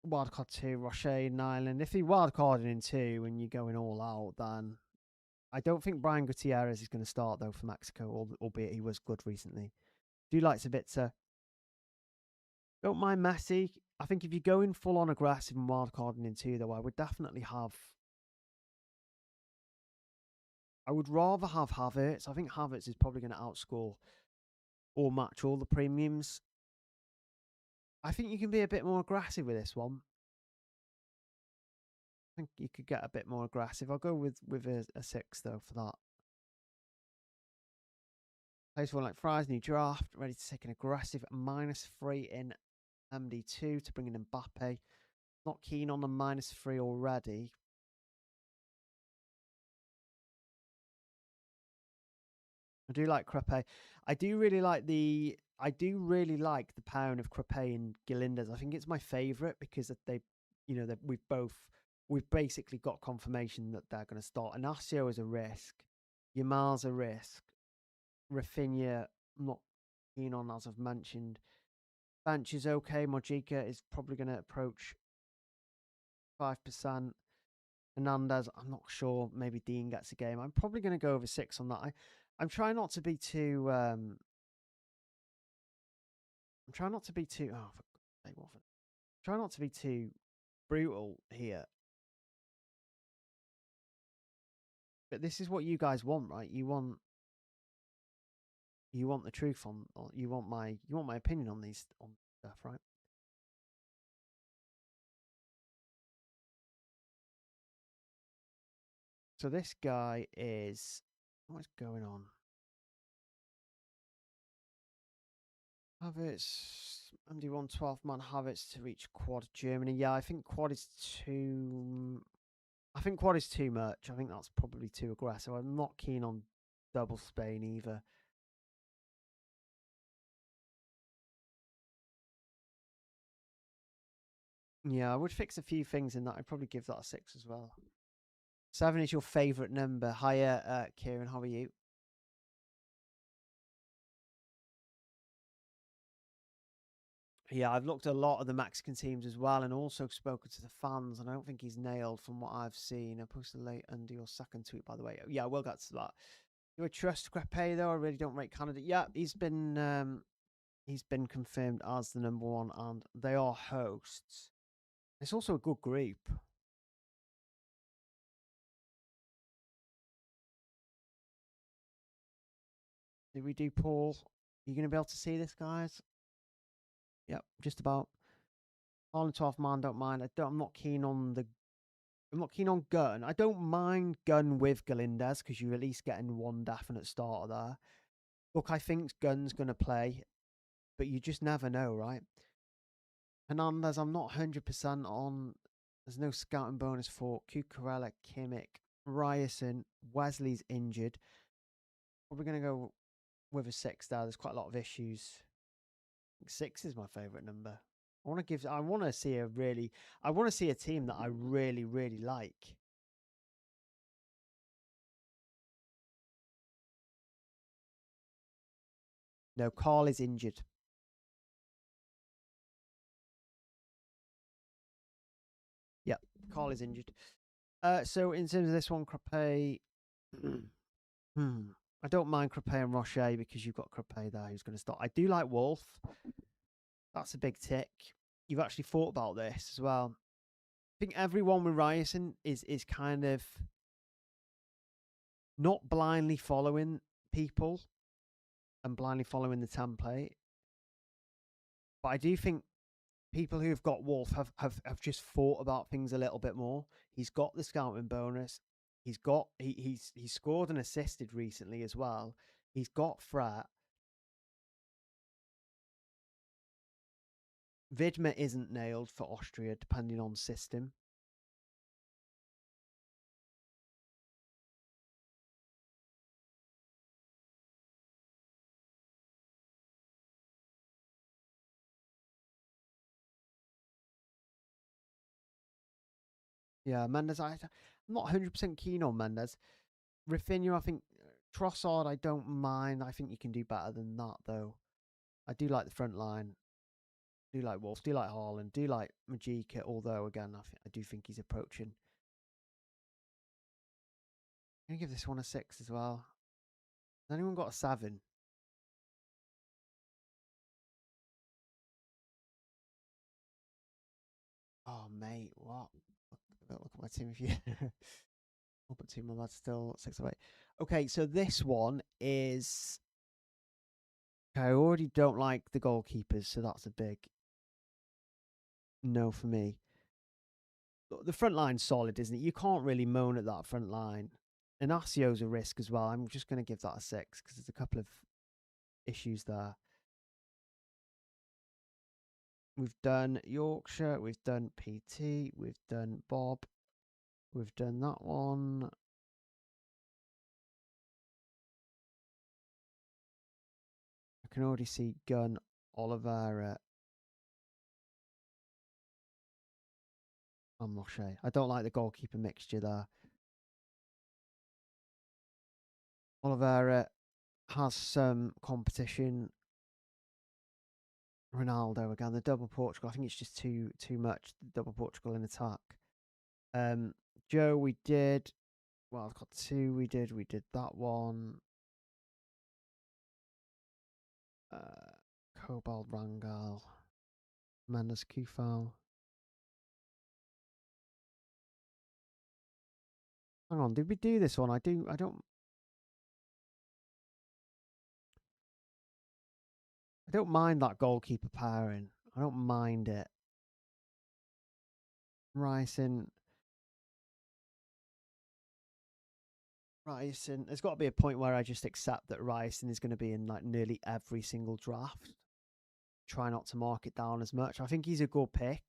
Wild card 2, Rocher, Nyland. If he wild carded in 2 and you're going all out, then I don't think Brian Gutierrez is going to start though for Mexico, albeit he was good recently. Do like Sabitzer. Don't mind Messi. I think if you're going full on aggressive and wild carding in 2, though, I would definitely have. I would rather have Havertz. I think Havertz is probably going to outscore or match all the premiums. I think you can be a bit more aggressive with this one. I think you could get a bit more aggressive. I'll go with a 6 though for that. Plays for like Fry's new draft, ready to take an aggressive -3 in MD2 to bring in Mbappe. Not keen on the -3 already. I do like Crepe. I do really like the pairing of Crepe and Galindez. I think it's my favourite because they, we've basically got confirmation that they're going to start. Inacio is a risk. Yamal's a risk. Rafinha, I'm not keen on, as I've mentioned. Bench is okay. Mojica is probably going to approach 5%. Hernandez, I'm not sure. Maybe Dean gets a game. I'm probably going to go over 6 on that. I'm trying not to be too. I'm trying not to be too. Oh, for God's sake, Watford. Try not to be too brutal here. But this is what you guys want, right? You want the truth on. You want my opinion on these on stuff, right? So this guy is. What's going on? Havertz, MD1 12-man Havertz to reach quad Germany. Yeah, I think quad is too. I think quad is too much. I think that's probably too aggressive. I'm not keen on double Spain either. Yeah, I would fix a few things in that. I'd probably give that a 6 as well. 7 is your favourite number. Hiya, Kieran. How are you? Yeah, I've looked at a lot of the Mexican teams as well and also spoken to the fans, and I don't think he's nailed from what I've seen. I posted late under your second tweet, by the way. Yeah, we'll get to that. Do I trust Crepe, though? I really don't rate Canada. Yeah, he's been confirmed as the number 1, and they are hosts. It's also a good group. Did we do Paul? Are you going to be able to see this, guys? Yep, just about. All 12 man, don't mind. I'm not keen on Gunn. I don't mind Gunn with Galindez because you're at least getting one definite starter there. Look, I think Gunn's going to play, but you just never know, right? Hernandez, I'm not 100% on. There's no scouting bonus for Cucurella, Kimmich, Ryerson. Wesley's injured. Probably going to go with a 6 there. There's quite a lot of issues. 6 is my favourite number. I want to see a team that I really, really like. No, Carl is injured. Yeah, Carl is injured. So in terms of this one, Crepe, I don't mind Crepe and Rocher because you've got Crepe there who's going to start. I do like Wolf. That's a big tick. You've actually thought about this as well. I think everyone with Ryerson is kind of not blindly following people and blindly following the template. But I do think people who've got Wolf have just thought about things a little bit more. He's got the scouting bonus. He's scored and assisted recently as well. He's got threat. Vidma isn't nailed for Austria, depending on system. Yeah, Mendes. I'm not 100% keen on Mendes. Rafinha, I think Trossard, I don't mind. I think you can do better than that, though. I do like the front line. Do like Wolf. Do like Haaland. Do like Majika. Although, again, I do think he's approaching. I'm gonna give this one a 6 as well. Has anyone got a 7? Oh, mate, what? Look at my team if you. I'll put 2 more lads still 6 of 8. Okay, so this one is. Okay, I already don't like the goalkeepers, so that's a big no for me. The front line's solid, isn't it? You can't really moan at that front line. Inacio's a risk as well. I'm just going to give that a 6 because there's a couple of issues there. We've done Yorkshire, we've done PT, we've done Bob, we've done that one. I can already see Gunn, Oliveira. I'm not sure. I don't like the goalkeeper mixture there. Oliveira has some competition. Ronaldo again, the double Portugal. I think it's just too much. The double Portugal in attack. Joe, we did. Well, I've got 2. We did that one. Cobalt Rangal, Mendes Kufal. Hang on, did we do this one? I don't mind that goalkeeper pairing. I don't mind it. Ryerson. There's got to be a point where I just accept that Ryerson is going to be in like nearly every single draft. Try not to mark it down as much. I think he's a good pick.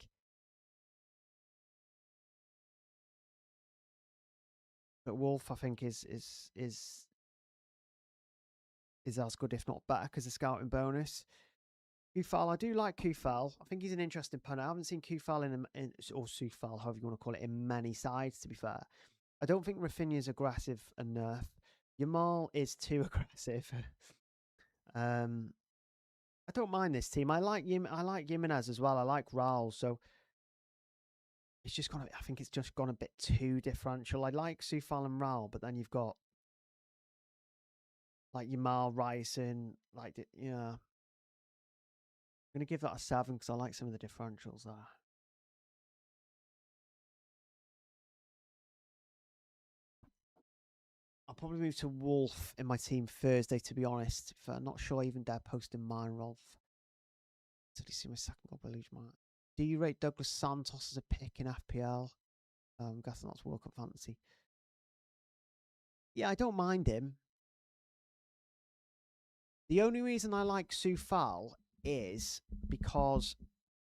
But Wolf, I think, is as good, if not better, because of scouting bonus. Kufal, I do like Kufal. I think he's an interesting punter. I haven't seen Kufal or Sufal, however you want to call it, in many sides, to be fair. I don't think Rafinha's aggressive enough. Yamal is too aggressive. I don't mind this team. I like Jimenez as well. I like Raul. So it's just gonna. I think it's just gone a bit too differential. I like Sufal and Raul, but then you've got like Yamal, Ryerson. Yeah. I'm gonna give that a 7 because I like some of the differentials there. I'll probably move to Wolf in my team Thursday, to be honest. If I'm not sure I even dare posting mine, Rolf. Did you see my second goal by Luigi? Do you rate Douglas Santos as a pick in FPL? I'm guessing that's World Cup Fantasy. Yeah, I don't mind him. The only reason I like Sufal is because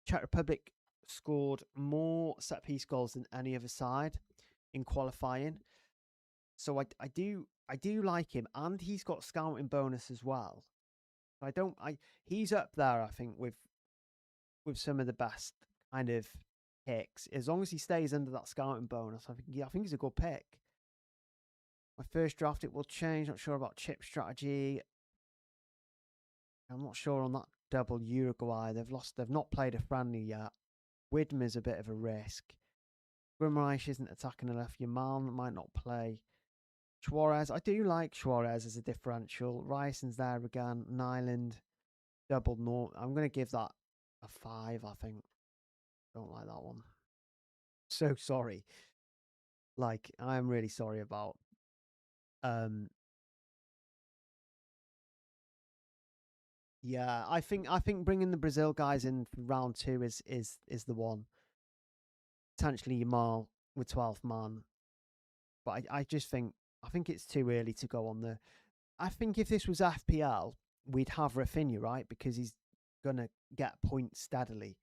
Czech Republic scored more set piece goals than any other side in qualifying. So I do like him, and he's got scouting bonus as well. He's up there, I think, with some of the best kind of picks. As long as he stays under that scouting bonus, I think he's a good pick. My first draft, it will change. Not sure about chip strategy. I'm not sure on that double Uruguay. They've not played a friendly yet. Widmer's a bit of a risk. Grimreich isn't attacking enough. Yamal might not play. Suarez, I do like Suarez as a differential. Ryson's there again. Nyland, double North. I'm going to give that a 5, I think. Don't like that one. So sorry. Like, I'm really sorry about yeah, I think bringing the Brazil guys in for round 2 is the one. Potentially Yamal with 12th man. But I just think it's too early to go on the. I think if this was FPL, we'd have Rafinha, right? Because he's gonna get points steadily.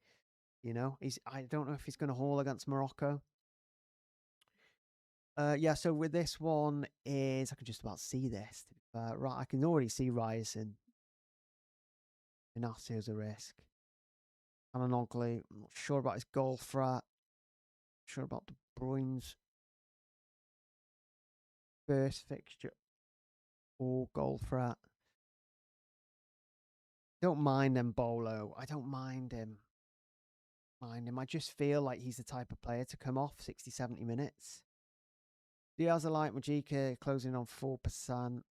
You know, I don't know if he's gonna haul against Morocco. Yeah. So with this one I can just about see this. Right, I can already see Ryerson. Inacio's a risk. Ananoglu, I'm not sure about his goal threat. Sure about the Bruyne's first fixture or goal threat. Don't mind Mbolo. I don't mind him. I just feel like he's the type of player to come off 60, 70 minutes. Diaz I like Majika closing on 4%.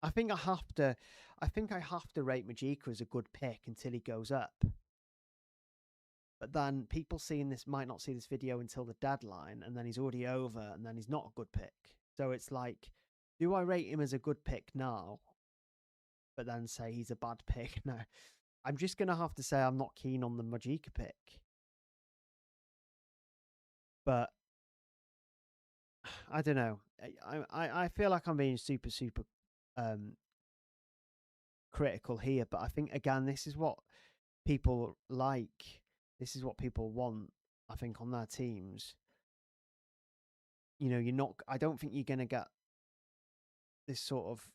I think I have to rate Majika as a good pick until he goes up. But then people seeing this might not see this video until the deadline, and then he's already over, and then he's not a good pick. So it's like, do I rate him as a good pick now, but then say he's a bad pick? No. I'm just going to have to say I'm not keen on the Majika pick. But I don't know. I feel like I'm being super critical here, but I think again this is what people like. This is what people want. I think on their teams. You know, you're not. I don't think you're gonna get this sort of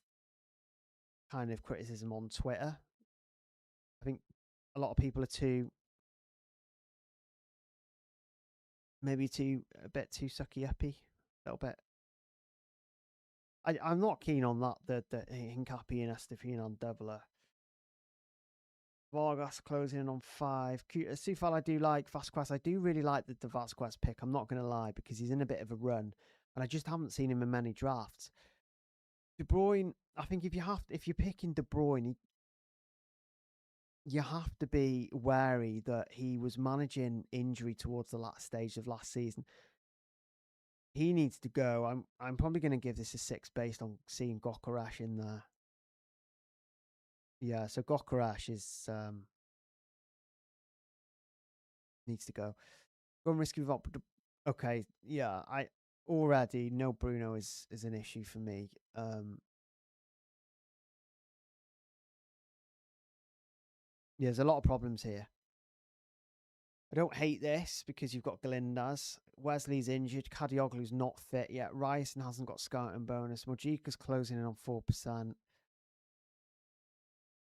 kind of criticism on Twitter. I think a lot of people are maybe a bit too sucky uppy, a little bit. I'm not keen on that. The Hincapi and Estefan doubler. Vargas closing in on 5. Sufal I do like. Vasquez, I do really like the Vasquez pick. I'm not going to lie, because he's in a bit of a run, and I just haven't seen him in many drafts. De Bruyne, I think if you're picking De Bruyne, you have to be wary that he was managing injury towards the last stage of last season. He needs to go. I'm probably going to give this a 6 based on seeing Gokaresh in there. Yeah, so Gokaresh is needs to go. Go and risky with okay, yeah, I already know Bruno is an issue for me. Yeah, there's a lot of problems here. I don't hate this because you've got Galindas. Wesley's injured. Kadioglu's not fit yet. Ryerson hasn't got scouting bonus. Mojika's closing in on 4%.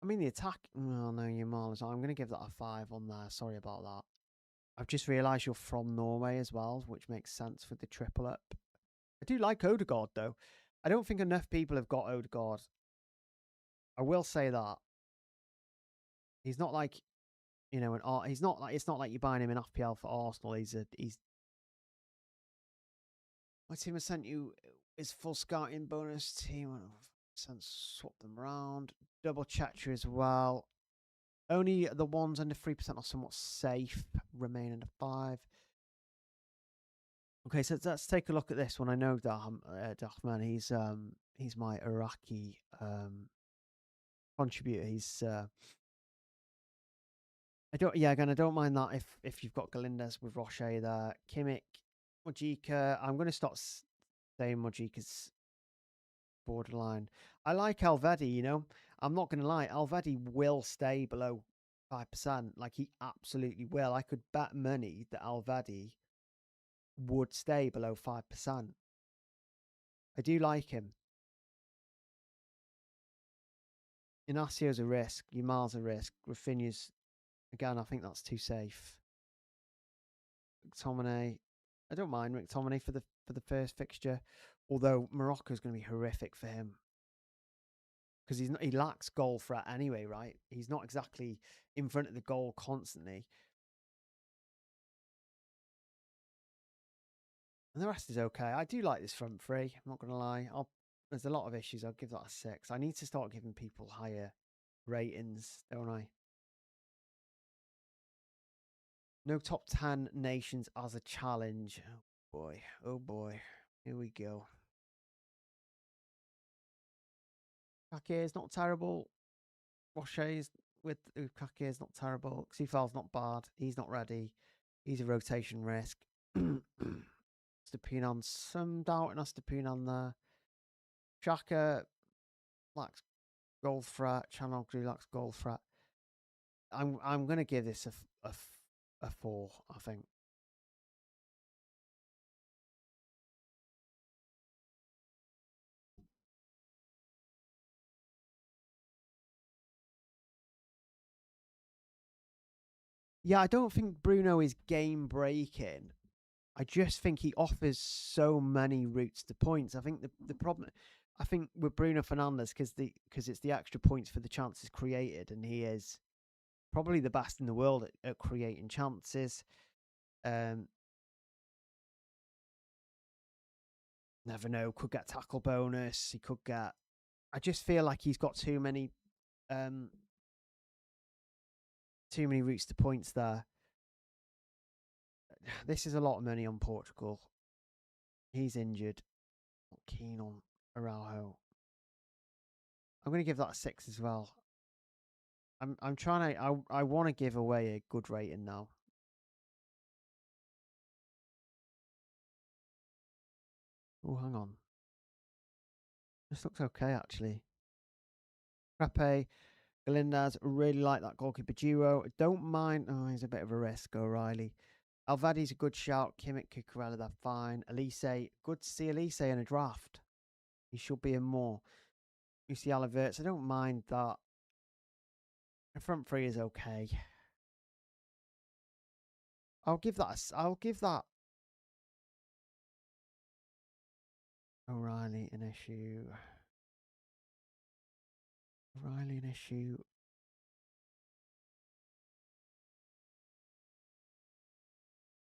I mean, the attack. Oh, no, you're miles. I'm going to give that a 5 on there. Sorry about that. I've just realised you're from Norway as well, which makes sense for the triple up. I do like Odegaard, though. I don't think enough people have got Odegaard. I will say that. He's not like, you know, he's not like, it's not like you're buying him in FPL for Arsenal. My team has sent you his full scouting bonus team. Swap them around. Double check you as well. Only the ones under 3% are somewhat safe. Remain under 5. Okay, so let's take a look at this one. I know Dahman, he's my Iraqi contributor. He's I don't mind that if you've got Galindas with Roche there. Kimmich, Mojika. I'm gonna start saying Mojika's borderline. I like Alvedi, you know. I'm not gonna lie, Alvedi will stay below 5%. Like he absolutely will. I could bet money that Alvedi would stay below 5%. I do like him. Inacio's a risk. Yamal's a risk. Rafinha's, again, I think that's too safe. McTominay, I don't mind McTominay for the first fixture, although Morocco's going to be horrific for him because he lacks goal threat anyway, right? He's not exactly in front of the goal constantly. And the rest is okay. I do like this front three. I'm not going to lie. There's a lot of issues. I'll give that a 6. I need to start giving people higher ratings, don't I? No top 10 nations as a challenge. Oh boy. Oh boy. Here we go. Kake is not terrible. Roche's with Kake is not terrible. Xifal's not bad. He's not ready. He's a rotation risk. Stupinan, some doubt in Stupinan there. Shaka lacks goal threat. Chanoglu lacks goal threat. I'm gonna give this a 4, I think. Yeah, I don't think Bruno is game breaking. I just think he offers so many routes to points. I think the problem, I think with Bruno Fernandes, because it's the extra points for the chances created, and he is probably the best in the world at creating chances. Never know. Could get tackle bonus. He could get. I just feel like he's got um, too many routes to points there. This is a lot of money on Portugal. He's injured. Not keen on Araujo. I'm going to give that a 6 as well. I'm trying to. I want to give away a good rating now. Oh, hang on. This looks okay actually. Pepe, Galindez, really like that goalkeeper duo. Don't mind. Oh, he's a bit of a risk. O'Reilly. Alvadi's a good shout. Kimmich, Cucurella, they're fine. Elise, good to see Elise in a draft. He should be in more. Musiala Verts, I don't mind that. The front three is okay. I'll give that O'Reilly an issue. O'Reilly an issue.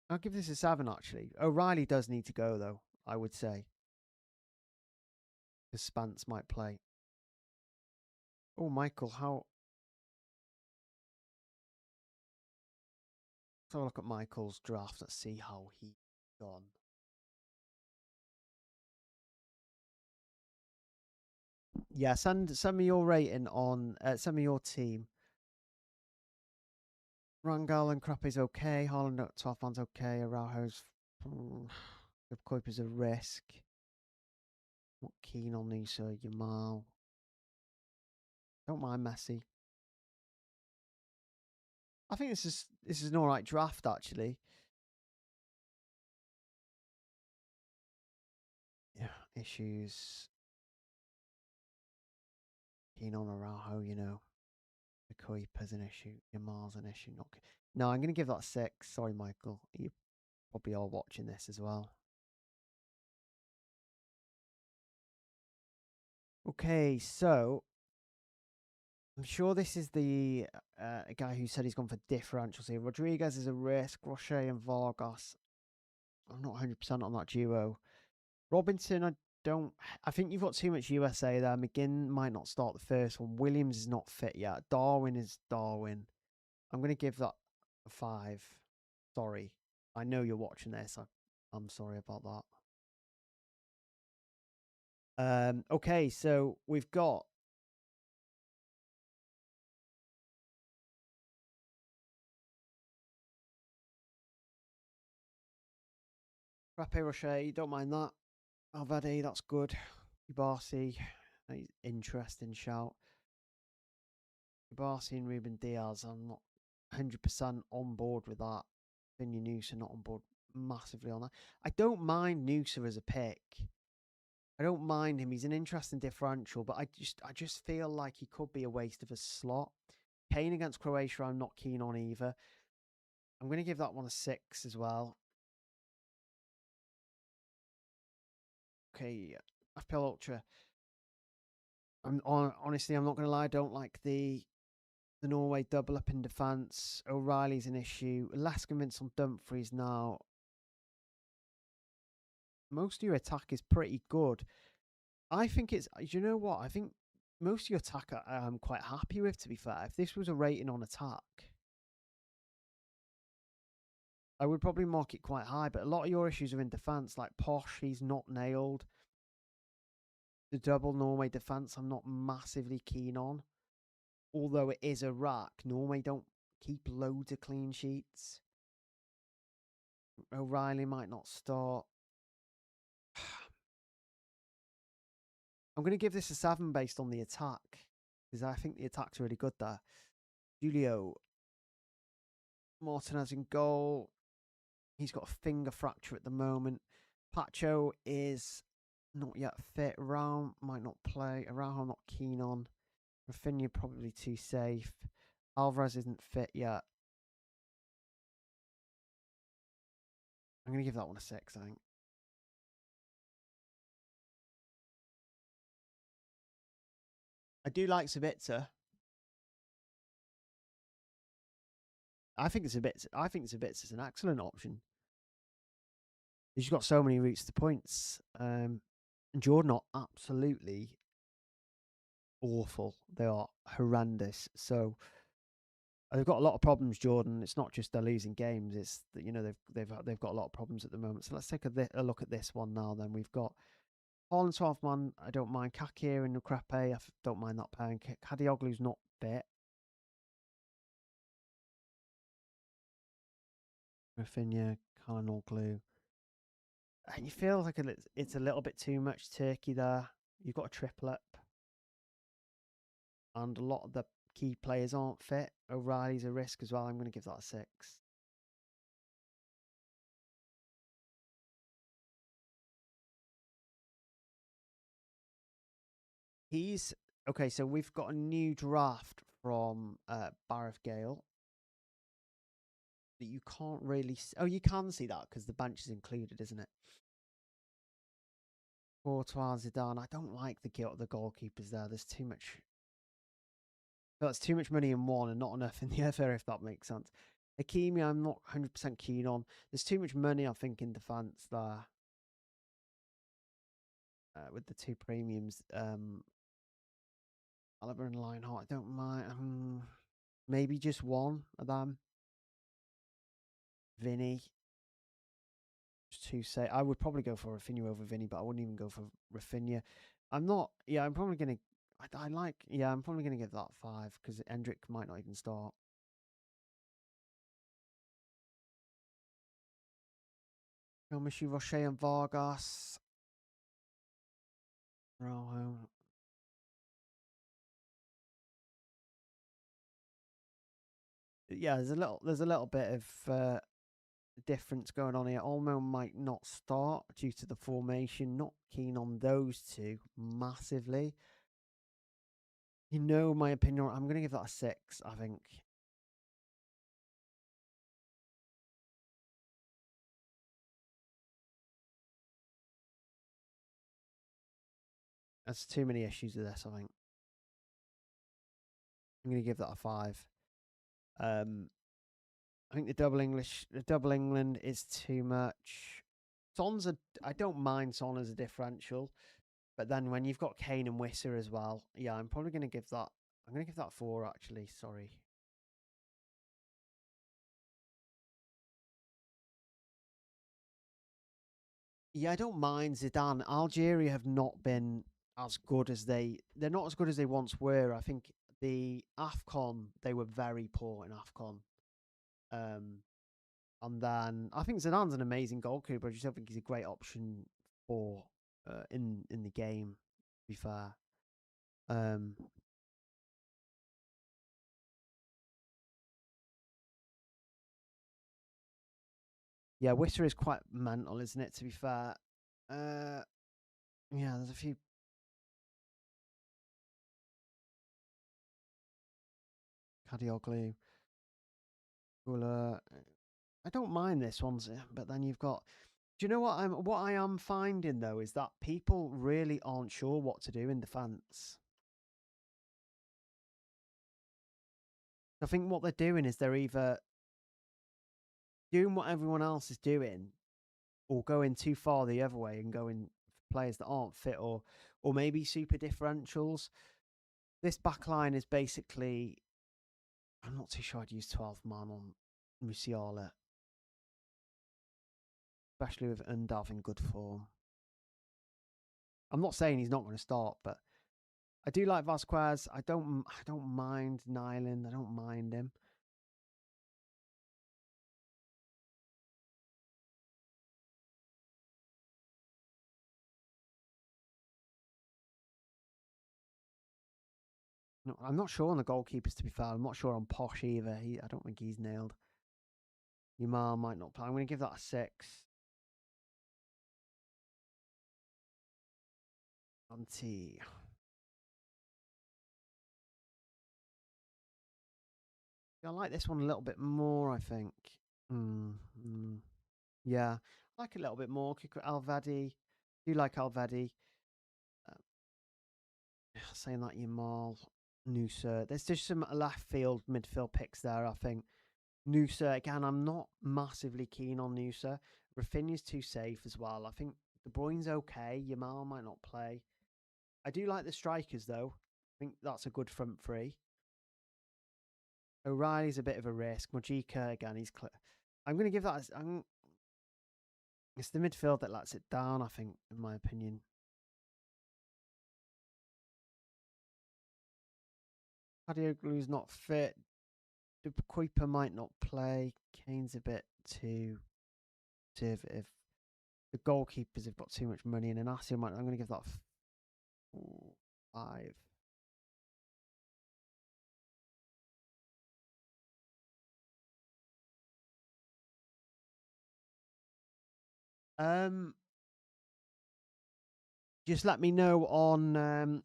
I'll give this a 7 actually. O'Reilly does need to go though, I would say. Because Spence might play. Oh, Michael, how? Let's have a look at Michael's draft. Let's see how he's gone. Yeah, send me your rating on. Send me your team. Rangel and Krappe's okay. Holland at 12 man's okay. Araujo's. The Kuiper's a risk. Not keen on Nisa Yamal. Don't mind Messi. I think this is an alright draft actually. Yeah, issues. Keen on Araujo, you know. The Kuiper's an issue. Yamal's an issue. Not. No, I'm gonna give that a 6. Sorry, Michael. You probably are watching this as well. Okay, so I'm sure this is the guy who said he's gone for differentials here. Rodriguez is a risk. Rocher and Vargas. I'm not 100% on that duo. Robinson, I don't. I think you've got too much USA there. McGinn might not start the first one. Williams is not fit yet. Darwin is Darwin. I'm going to give that a 5. Sorry. I know you're watching this. I'm sorry about that. Okay, so we've got Frappe Rocher. Don't mind that. Alvade, that's good. Barsi, interesting shout. Barsi and Ruben Diaz, I'm not 100% on board with that. Vinny Noosa not on board massively on that. I don't mind Noosa as a pick. I don't mind him. He's an interesting differential, but I just feel like he could be a waste of a slot. Kane against Croatia, I'm not keen on either. I'm going to give that one a 6 as well. Okay, FPL Ultra. Honestly, I'm not going to lie. I don't like the Norway double up in defence. O'Reilly's an issue. Less convinced on Dumfries now. Most of your attack is pretty good. I think it's. You know what? I think most of your attack I'm quite happy with, to be fair. If this was a rating on attack, I would probably mark it quite high. But a lot of your issues are in defence. Like Posh, he's not nailed. The double Norway defence, I'm not massively keen on. Although it is a rack, Norway don't keep loads of clean sheets. O'Reilly might not start. I'm going to give this a 7 based on the attack. Because I think the attack's really good there. Julio Martinez in goal. He's got a finger fracture at the moment. Pacho is not yet fit. Raul might not play. Araujo I'm not keen on. Rafinha probably too safe. Alvarez isn't fit yet. I'm going to give that one a 6, I think. I do like Sabitzer. I think Sabitzer is an excellent option. He's got so many routes to points. And Jordan are absolutely awful. They are horrendous. So they've got a lot of problems, Jordan. It's not just they're losing games. It's that they've got a lot of problems at the moment. So let's take a look at this one now. Then we've got Holland 12 man. I don't mind Kakir and Ukrape. I don't mind that pair. Kadioglu's not fit. Rafinha, Kalinoglu. And you feel like it's a little bit too much Turkey there. You've got a triplet, and a lot of the key players aren't fit. O'Reilly's a risk as well. I'm going to give that a 6. He's okay. So we've got a new draft from Bareth Gale that you can't really. Oh, you can see that because the bench is included, isn't it? Courtois, Zidane. I don't like the goalkeepers there. There's too much. That's too much money in one and not enough in the other, if that makes sense. Hakimi, I'm not 100% keen on. There's too much money, I think, in defence there. With the two premiums, Alaba and Lionheart, I don't mind. Maybe just one of them. Vinny. Just to say, I would probably go for Rafinha over Vinny, but I wouldn't even go for Rafinha. I'm not. Yeah, I'm probably gonna. I like. Yeah, I'm probably gonna give that 5 because Hendrick might not even start. Michi Rocher and Vargas. Rojo. Yeah, there's a little bit of difference going on here. Olmo might not start due to the formation. Not keen on those two massively. You know my opinion. I'm going to give that a 6. I think there's too many issues with this. I think I'm going to give that a 5. I think the double England is too much. I don't mind Son as a differential, but then when you've got Kane and Wisser as well, yeah, I'm probably going to give that. I'm going to give that 4 actually. Sorry. Yeah, I don't mind Zidane. Algeria have not been as good as they're not as good as they once were. I think the AFCON, they were very poor in AFCON. Um, and then I think Zidane's an amazing goalkeeper. I just don't think he's a great option for in the game. To be fair, um, yeah, Wisser is quite mental, isn't it? To be fair, uh, yeah, there's a few. Kadioglu, Gula. I don't mind this one, but then you've got. Do you know what I am finding though is that people really aren't sure what to do in defence. I think what they're doing is they're either doing what everyone else is doing or going too far the other way and going for players that aren't fit or maybe super differentials. This back line is basically I'm not too sure I'd use 12 man on Musiala, especially with Undav in good form. I'm not saying he's not going to start, but I do like Vasquez. I don't mind Nyland. I don't mind him. No, I'm not sure on the goalkeepers. To be fair, I'm not sure on Posh either. I don't think he's nailed. Yamar might not play. I'm going to give that a 6. Anti. I like this one a little bit more. I think. Yeah, I like it a little bit more. Alvadi, do like Alvadi. Uh, saying that Yamal, Nusa. There's just some left field midfield picks there. I think Nusa again. I'm not massively keen on Nusa. Rafinha's too safe as well. I think De Bruyne's okay. Yamal might not play. I do like the strikers though. I think that's a good front three. O'Reilly's a bit of a risk. Mojica again. I'm going to give that. It's the midfield that lets it down. I think, in my opinion. Kadioglu's not fit. The Kuiper might not play. Kane's a bit too conservative. The goalkeepers have got too much money, and Anasio might. I'm going to give that 5. Um, just let me know on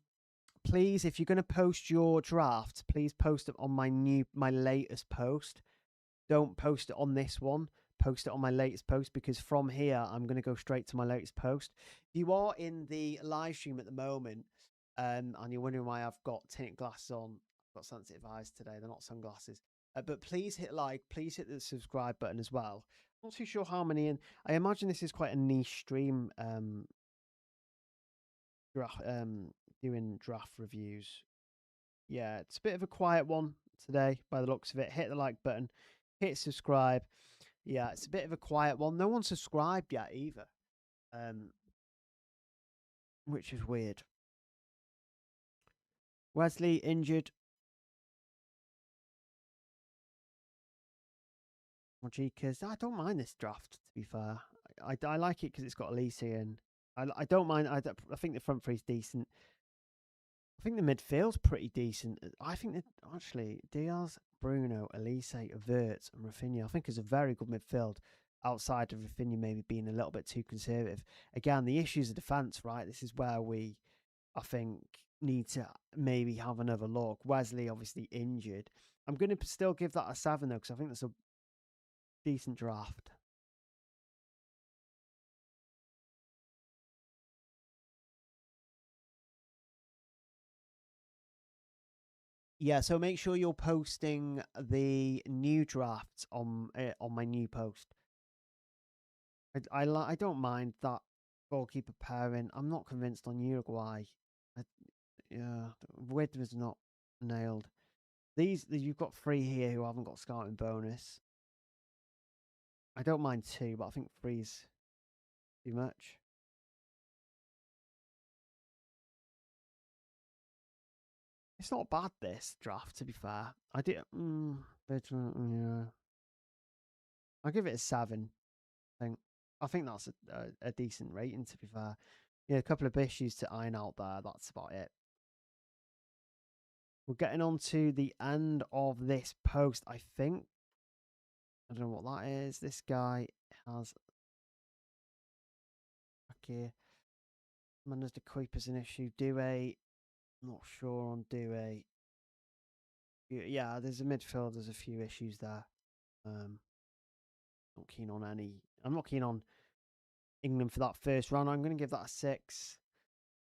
please, if you're going to post your draft, please post it on my latest post. Don't post it on this one. Post it on my latest post, because from here I'm going to go straight to my latest post. If you are in the live stream at the moment, and you're wondering why I've got tinted glasses on, I've got sensitive eyes today. They're not sunglasses. But please hit like, please hit the subscribe button as well. I'm not too sure how many, and I imagine this is quite a niche stream. Draft, doing draft reviews. Yeah, it's a bit of a quiet one today by the looks of it. Hit the like button, hit subscribe. Yeah, it's a bit of a quiet one. No one subscribed yet either, which is weird. Wesley injured. Mojikas. I don't mind this draft, to be fair. I like it because it's got Elise in. I don't mind. I think the front three's decent. I think the midfield's pretty decent. I think that actually Diaz, Bruno, Elise, Verts, and Rafinha, I think is a very good midfield. Outside of Rafinha maybe being a little bit too conservative. Again, the issues of defence, right? This is where we, I think, need to maybe have another look. Wesley obviously injured. I'm going to still give that a 7 though, because I think that's a decent draft. Yeah, so make sure you're posting the new drafts on my new post. I don't mind that goalkeeper pairing. I'm not convinced on Uruguay. I, yeah, Wid was not nailed. You've got 3 here who haven't got scouting bonus. I don't mind 2, but I think 3's too much. It's not bad, this draft, to be fair. I did. Yeah. I'll give it a 7. I think that's a decent rating, to be fair. Yeah, a couple of issues to iron out there. That's about it. We're getting on to the end of this post, I think. I don't know what that is. This guy has. Okay. Mendes de Kuiper's an issue. Due. Not sure on Due. Yeah, there's a midfield. There's a few issues there. Not keen on any. I'm not keen on England for that first round. I'm going to give that a 6.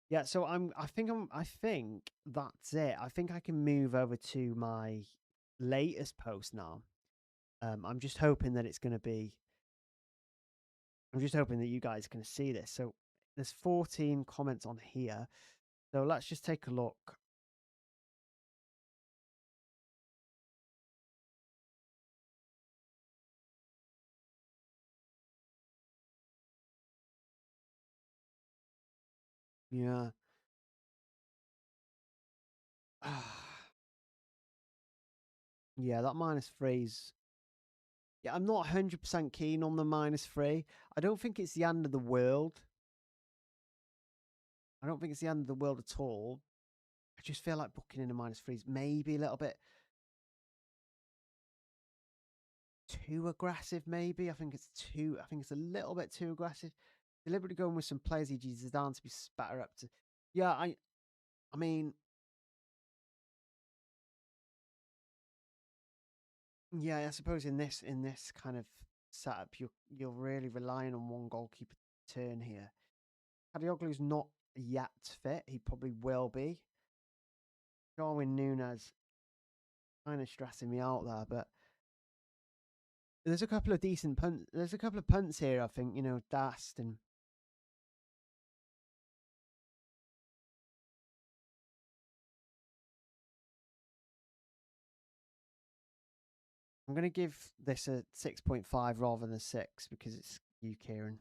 Yeah, so I think that's it. I think I can move over to my latest post now. I'm just hoping that it's going to be. I'm just hoping that you guys can see this. So there's 14 comments on here. So let's just take a look. Yeah. Yeah, that -3's. Yeah, I'm not 100% keen on the -3. I don't think it's the end of the world. I don't think it's the end of the world at all. I just feel like booking in a -3's maybe a little bit too aggressive, maybe. I think it's a little bit too aggressive. Deliberately going with some players he uses down to be spatter up to. Yeah, I mean, yeah, I suppose in this kind of setup, you're really relying on one goalkeeper to turn here. Kadioglu's not yet fit. He probably will be. Darwin Nunes kind of stressing me out there, but there's a couple of decent punts. There's a couple of punts here, I think, Dast and I'm going to give this a 6.5 rather than a 6 because it's you, Kieran.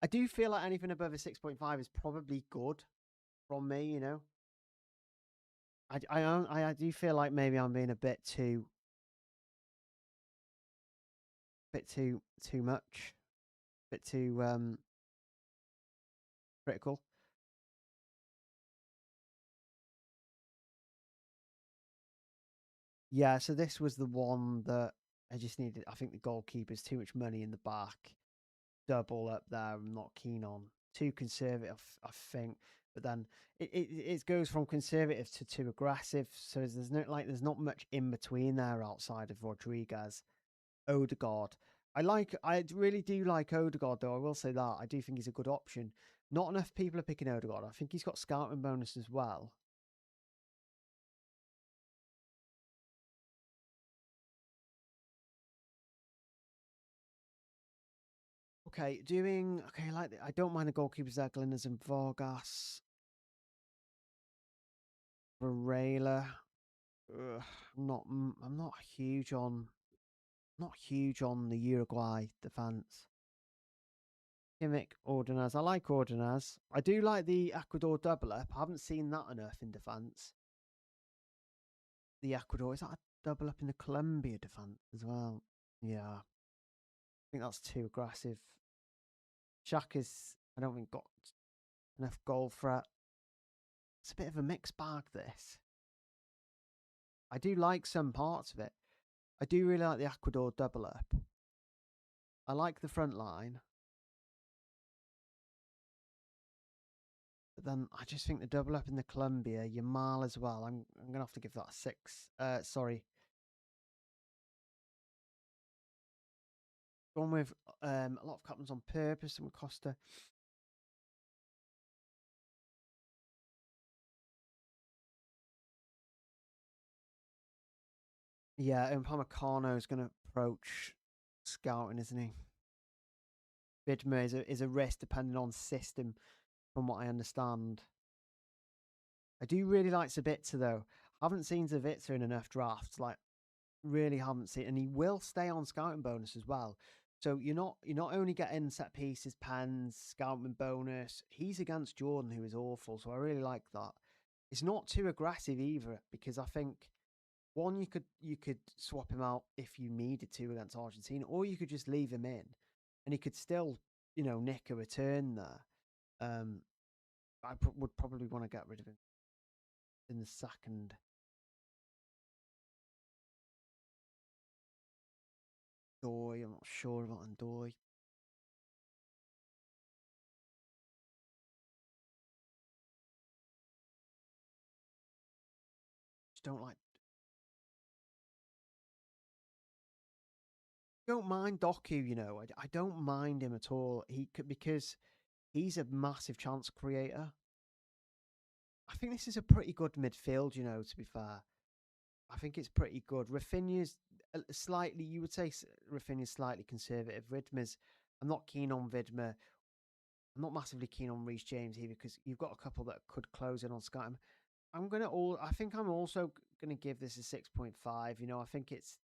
I do feel like anything above a 6.5 is probably good from me, I do feel like maybe I'm being a bit too much, a bit too critical. Yeah, so this was the one that I just needed. I think the goalkeeper's too much money in the back. Double up there, I'm not keen on. Too conservative, I think. But then it goes from conservative to too aggressive. So there's not much in between there outside of Rodriguez. Odegaard. I really do like Odegaard though. I will say that. I do think he's a good option. Not enough people are picking Odegaard. I think he's got scouting bonus as well. Okay, I don't mind the goalkeepers there, Glinners and Vargas. Varela. I'm not huge on the Uruguay defense. Kimmich, Ordonez. I like Ordonez. I do like the Ecuador double up. I haven't seen that enough in defense. The Ecuador, is that a double up in the Colombia defense as well? Yeah. I think that's too aggressive. Shaka's, I don't think, got enough goal threat. It's a bit of a mixed bag, this. I do like some parts of it. I do really like the Ecuador double up. I like the front line. But then I just think the double up in the Colombia, Yamal as well. I'm going to have to give that a 6. Sorry. Gone with a lot of captains on purpose and Costa. Yeah, and Pamecano is going to approach scouting, isn't he? Vidma is a risk depending on system, from what I understand. I do really like Sabitzer though. Haven't seen Sabitzer in enough drafts. Like, really haven't seen, and he will stay on scouting bonus as well. So you're not only getting set pieces, pens, scouting bonus. He's against Jordan, who is awful. So I really like that. It's not too aggressive either, because I think one, you could swap him out if you needed to against Argentina, or you could just leave him in, and he could still nick a return there. I would probably want to get rid of him in the second. Doy, I'm not sure about Doy. Just don't mind Doku. I don't mind him at all. He could, because he's a massive chance creator. I think this is a pretty good midfield. To be fair, I think it's pretty good. Rafinha's slightly, you would say Rafinha's slightly conservative. Vidma's, I'm not keen on Vidma. I'm not massively keen on Reece James here because you've got a couple that could close in on Sky. I think I'm also gonna give this a 6.5. I think it's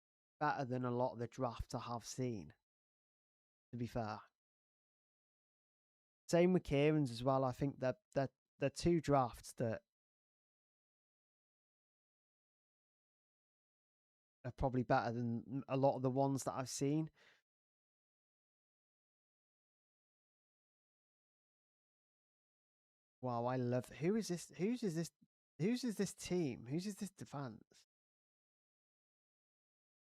better than a lot of the drafts I have seen. To be fair, same with Kieran's as well. I think that they're two drafts that are probably better than a lot of the ones that I've seen. Wow, I love. Who is this? Whose is this? Whose is this team? Whose is this defense?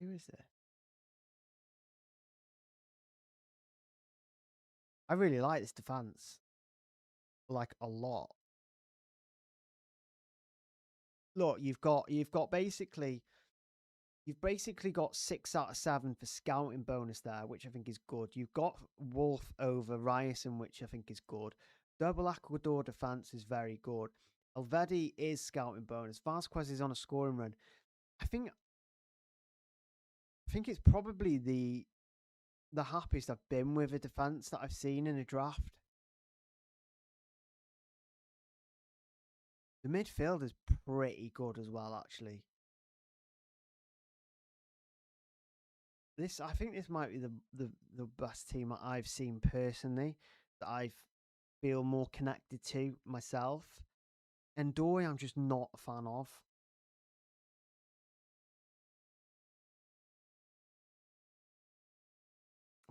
Who is it? I really like this defense, like a lot. Look, you've got basically You've basically got 6 out of 7 for scouting bonus there, which I think is good. You've got Wolf over Ryerson, which I think is good. Double Ecuador defense is very good. Alvedi is scouting bonus. Vasquez is on a scoring run. I think it's probably the happiest I've been with a defense that I've seen in a draft. The midfield is pretty good as well, actually. I think this might be the best team that I've seen personally, that I feel more connected to myself. And Doy, I'm just not a fan of.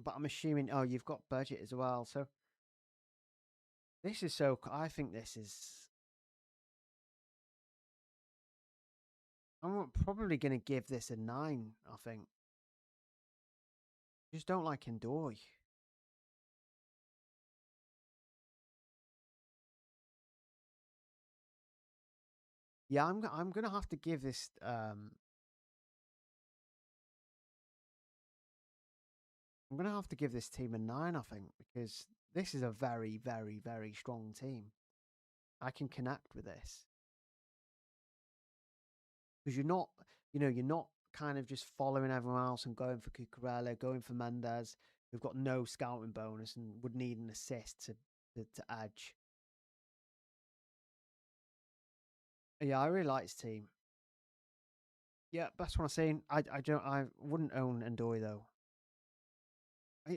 But I'm assuming, oh, you've got budget as well. So this is so. I think this is. I'm probably going to give this a 9. I think. Just don't like Ndoy. Yeah, I'm gonna have to give this. I'm gonna have to give this team a 9. I think because this is a very, very, very strong team. I can connect with this because you're not kind of just following everyone else and going for Cucurella, going for Mendes, who've got no scouting bonus and would need an assist to edge. Yeah, I really like his team. Yeah, best one I've seen. I wouldn't own Ndoy though.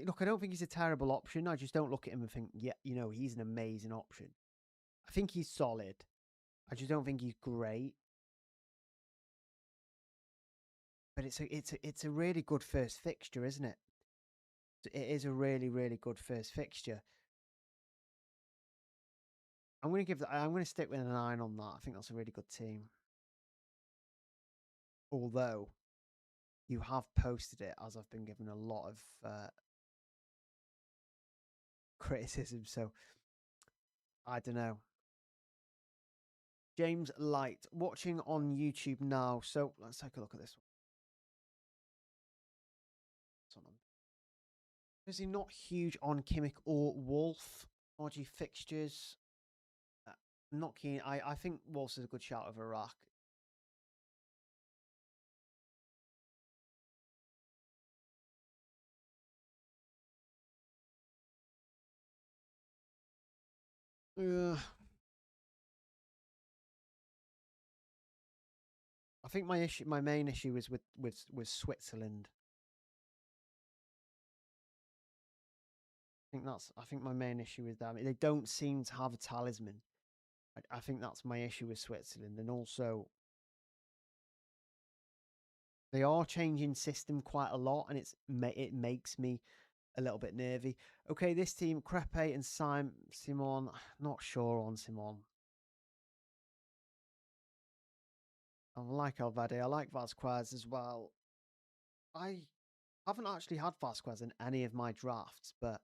Look, I don't think he's a terrible option. I just don't look at him and think, yeah, he's an amazing option. I think he's solid. I just don't think he's great. But it's a really good first fixture, isn't it? It is a really, really good first fixture. I'm going to stick with a 9 on that. I think that's a really good team. Although you have posted it as I've been given a lot of criticism, so I don't know. James Light watching on YouTube now. So let's take a look at this one. Is he not huge on Kimmich or Wolf? RG fixtures. Not keen. I think Wolf is a good shout over Iraq. I think my main issue is with Switzerland. I think my main issue is that they don't seem to have a talisman. I think that's my issue with Switzerland, and also they are changing system quite a lot, and it makes me a little bit nervy. Okay, this team, Crepe and Simon, not sure on Simon. I like Alvade. I like Vasquez as well. I haven't actually had Vasquez in any of my drafts, but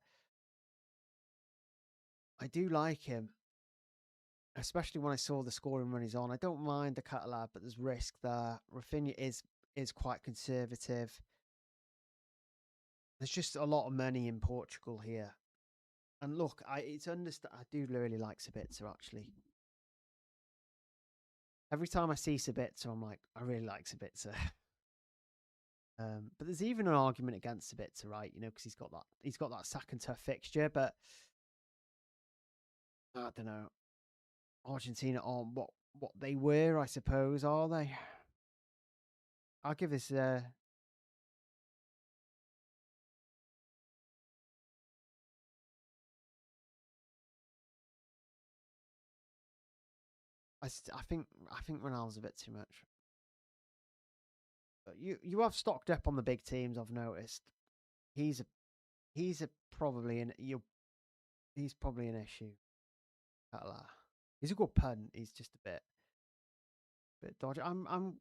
I do like him, especially when I saw the scoring run he's on. I don't mind the Catalan, but there's risk there. Rafinha is quite conservative. There's just a lot of money in Portugal here. And look, I do really like Sabitzer, actually. Every time I see Sabitzer, I'm like, I really like Sabitzer. But there's even an argument against Sabitzer, right? Because he's got that sack and tough fixture. But I don't know. Argentina aren't what they were, I suppose, are they? I'll give this. I think Ronaldo's a bit too much. But you have stocked up on the big teams. I've noticed. He's a he's a probably an you he's probably an issue. He's a good punt. He's just a bit dodgy. I'm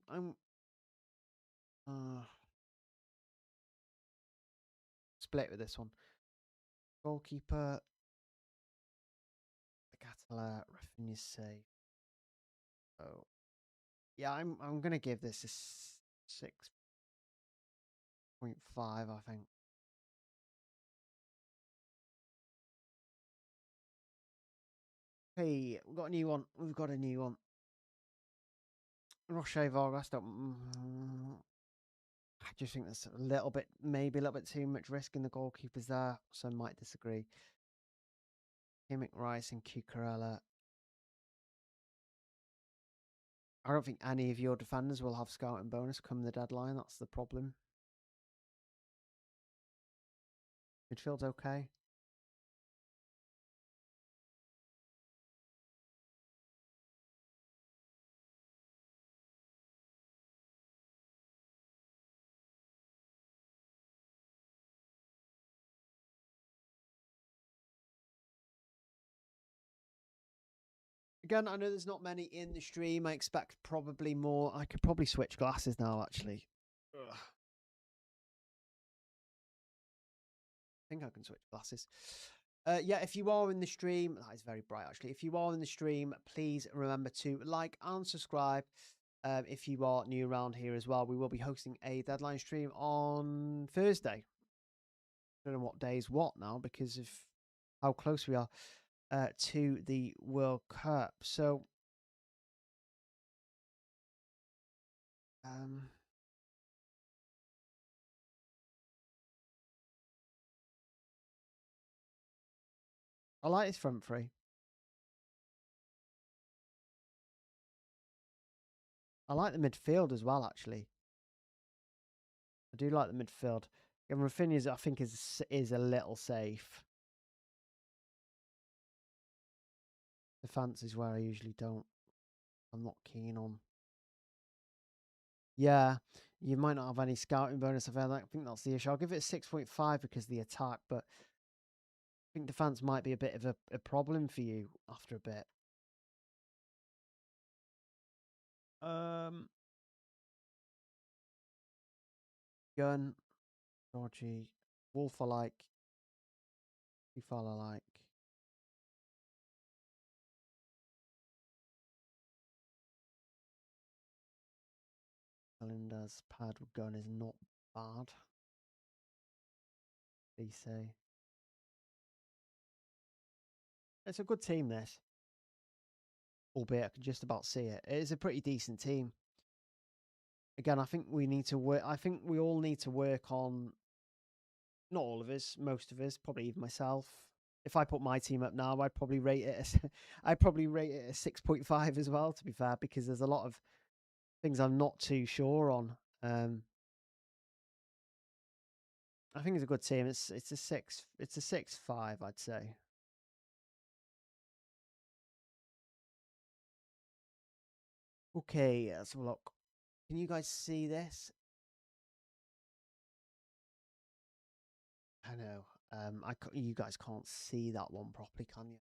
split with this one. Goalkeeper, the Catala, Rafinha's safe. Oh, yeah. I'm gonna give this a 6. 0.5, I think. Hey, we've got a new one. We've got a new one. Rocher Vargas. I just think there's a little bit, maybe a little bit too much risk in the goalkeepers there. So I might disagree. Kimmich, Rice, and Cucurella. I don't think any of your defenders will have scouting bonus come the deadline. That's the problem. Midfield's okay. Again, I know there's not many in the stream. I expect probably more. I could probably switch glasses now, actually. Ugh. I think I can switch glasses. Yeah, if you are in the stream, that is very bright, actually. If you are in the stream, please remember to like and subscribe. If you are new around here as well, we will be hosting a deadline stream on Thursday. I don't know what day is what now because of how close we are to the World Cup. So, I like this front three. I like the midfield as well, actually. I do like the midfield. And Rafinha's, I think, is a little safe. Defense is where I usually don't. I'm not keen on. Yeah, you might not have any scouting bonus. I think that's the issue. I'll give it a 6.5 because of the attack, but I think defense might be a bit of a problem for you after a bit. Gun, dodgy, Wolf I like, FIFA I like. Melinda's pad with gun is not bad. DC. It's a good team, this. Albeit I can just about see it. It is a pretty decent team. Again, I think we need to work. I think we all need to work on. Not all of us, most of us, probably even myself. If I put my team up now, I'd probably rate it. I'd probably rate it a 6.5 as well. To be fair, because there's a lot of things I'm not too sure on. I think it's a good team. It's a 6. It's a 6.5, I'd say. Okay, let's have a look. Can you guys see this? I know. You guys can't see that one properly, can you?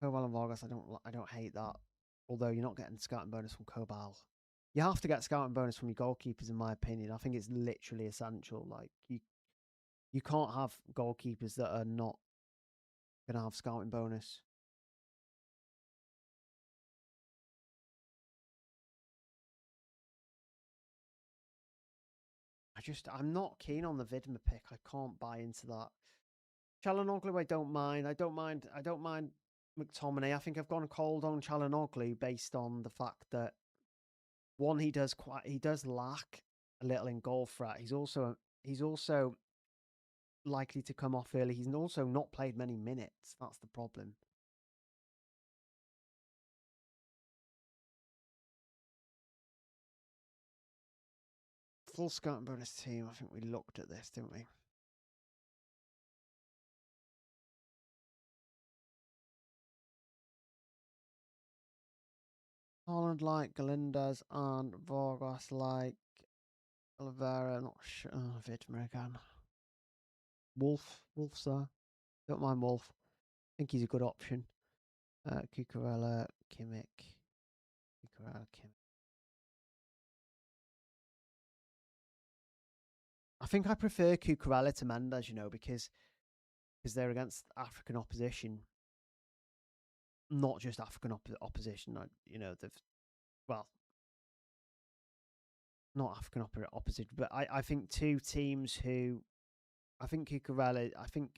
Cobal and Vargas, I don't hate that. Although you're not getting scouting bonus from Cobal. You have to get scouting bonus from your goalkeepers, in my opinion. I think it's literally essential. Like you can't have goalkeepers that are not gonna have scouting bonus. I'm not keen on the Vidma pick. I can't buy into that. Chalanoglu, I don't mind. I don't mind McTominay. I think I've gone cold on Chalanoglu based on the fact that one, he does lack a little in goal threat. He's also likely to come off early. He's also not played many minutes. That's the problem. Full scouting bonus team. I think we looked at this, didn't we? Holland like Galindas and Vargas like Oliveira. Not sure. Oh, Vidmer again. Wolf, sir. Don't mind Wolf. I think he's a good option. Cucurella, Kimmich. Cucurella, Kimmich. I think I prefer Cucurella to Mendes, because they're against African opposition. Not just African opposition. They've not African opposite, but I think two teams who I think Cucurella. I think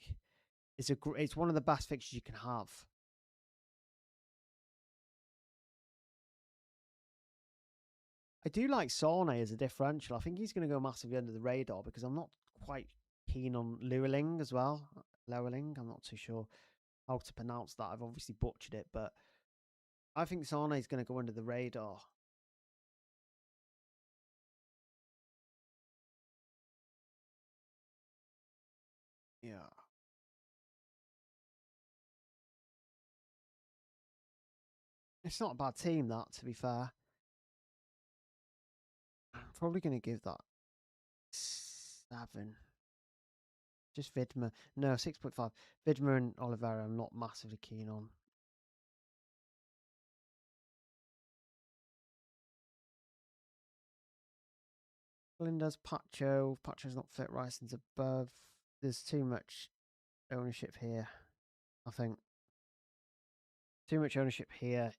it's one of the best fixtures you can have. I do like Sane as a differential. I think he's going to go massively under the radar because I'm not quite keen on Llewellyn as well. Llewellyn, I'm not too sure how to pronounce that. I've obviously butchered it, but I think Sane is going to go under the radar. Yeah. It's not a bad team, that, to be fair. I'm probably going to give that 7. Just Vidma. No, 6.5. Vidma and Oliveira, I'm not massively keen on. Linda's Pacho. Pacho's not fit. Rison's above. There's too much ownership here, I think. Too much ownership here.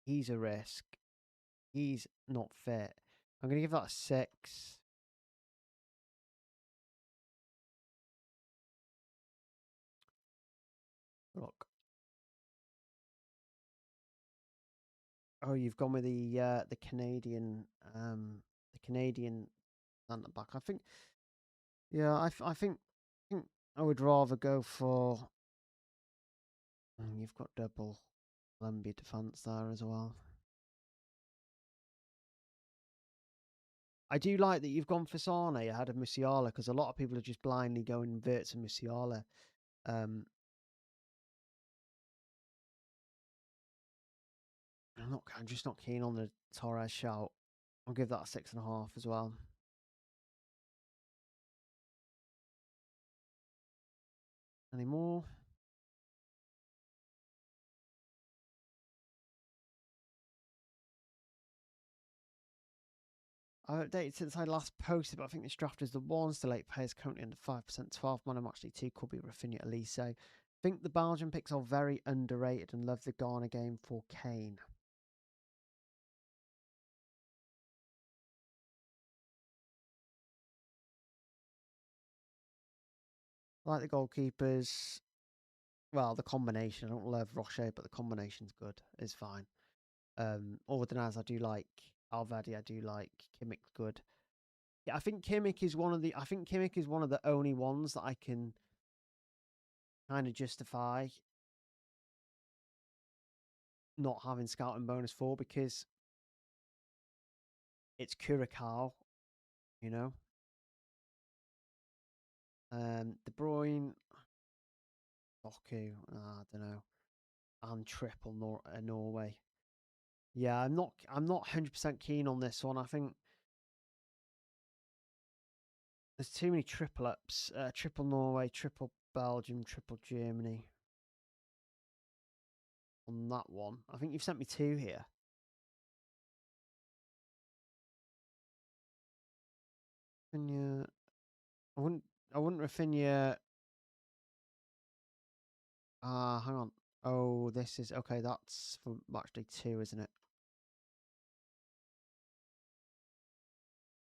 He's a risk. He's not fit. I'm going to give that a 6. Look. Oh, you've gone with the Canadian centre back. I think. Yeah, I think I would rather go for. You've got double Lemby defence there as well. I do like that you've gone for Sane ahead of Musiala because a lot of people are just blindly going Wirtz and Musiala. I'm just not keen on the Torres shout. I'll give that a 6.5 as well. Any more? I updated since I last posted, but I think this draft is the one still 8 players currently under 5%. 12 man. I'm actually 2 could be Rafinha Elise. I think the Belgian picks are very underrated and love the Ghana game for Kane. I like the goalkeepers. Well, the combination. I don't love Rocher, but the combination's good. It's fine. Ordonez, I do like. Alvedi, I do like. Kimmich's good. Yeah, I think Kimmich is one of the only ones that I can kind of justify not having scouting bonus for because it's Curacao, you know. De Bruyne, Doku, I don't know, and triple Norway. Yeah, I'm not 100% keen on this one. I think there's too many triple ups. Triple Norway, triple Belgium, triple Germany. On that one, I think you've sent me 2 here. Rafinha, I wouldn't Rafinha. Hang on. Oh, this is okay. That's for match day 2, isn't it?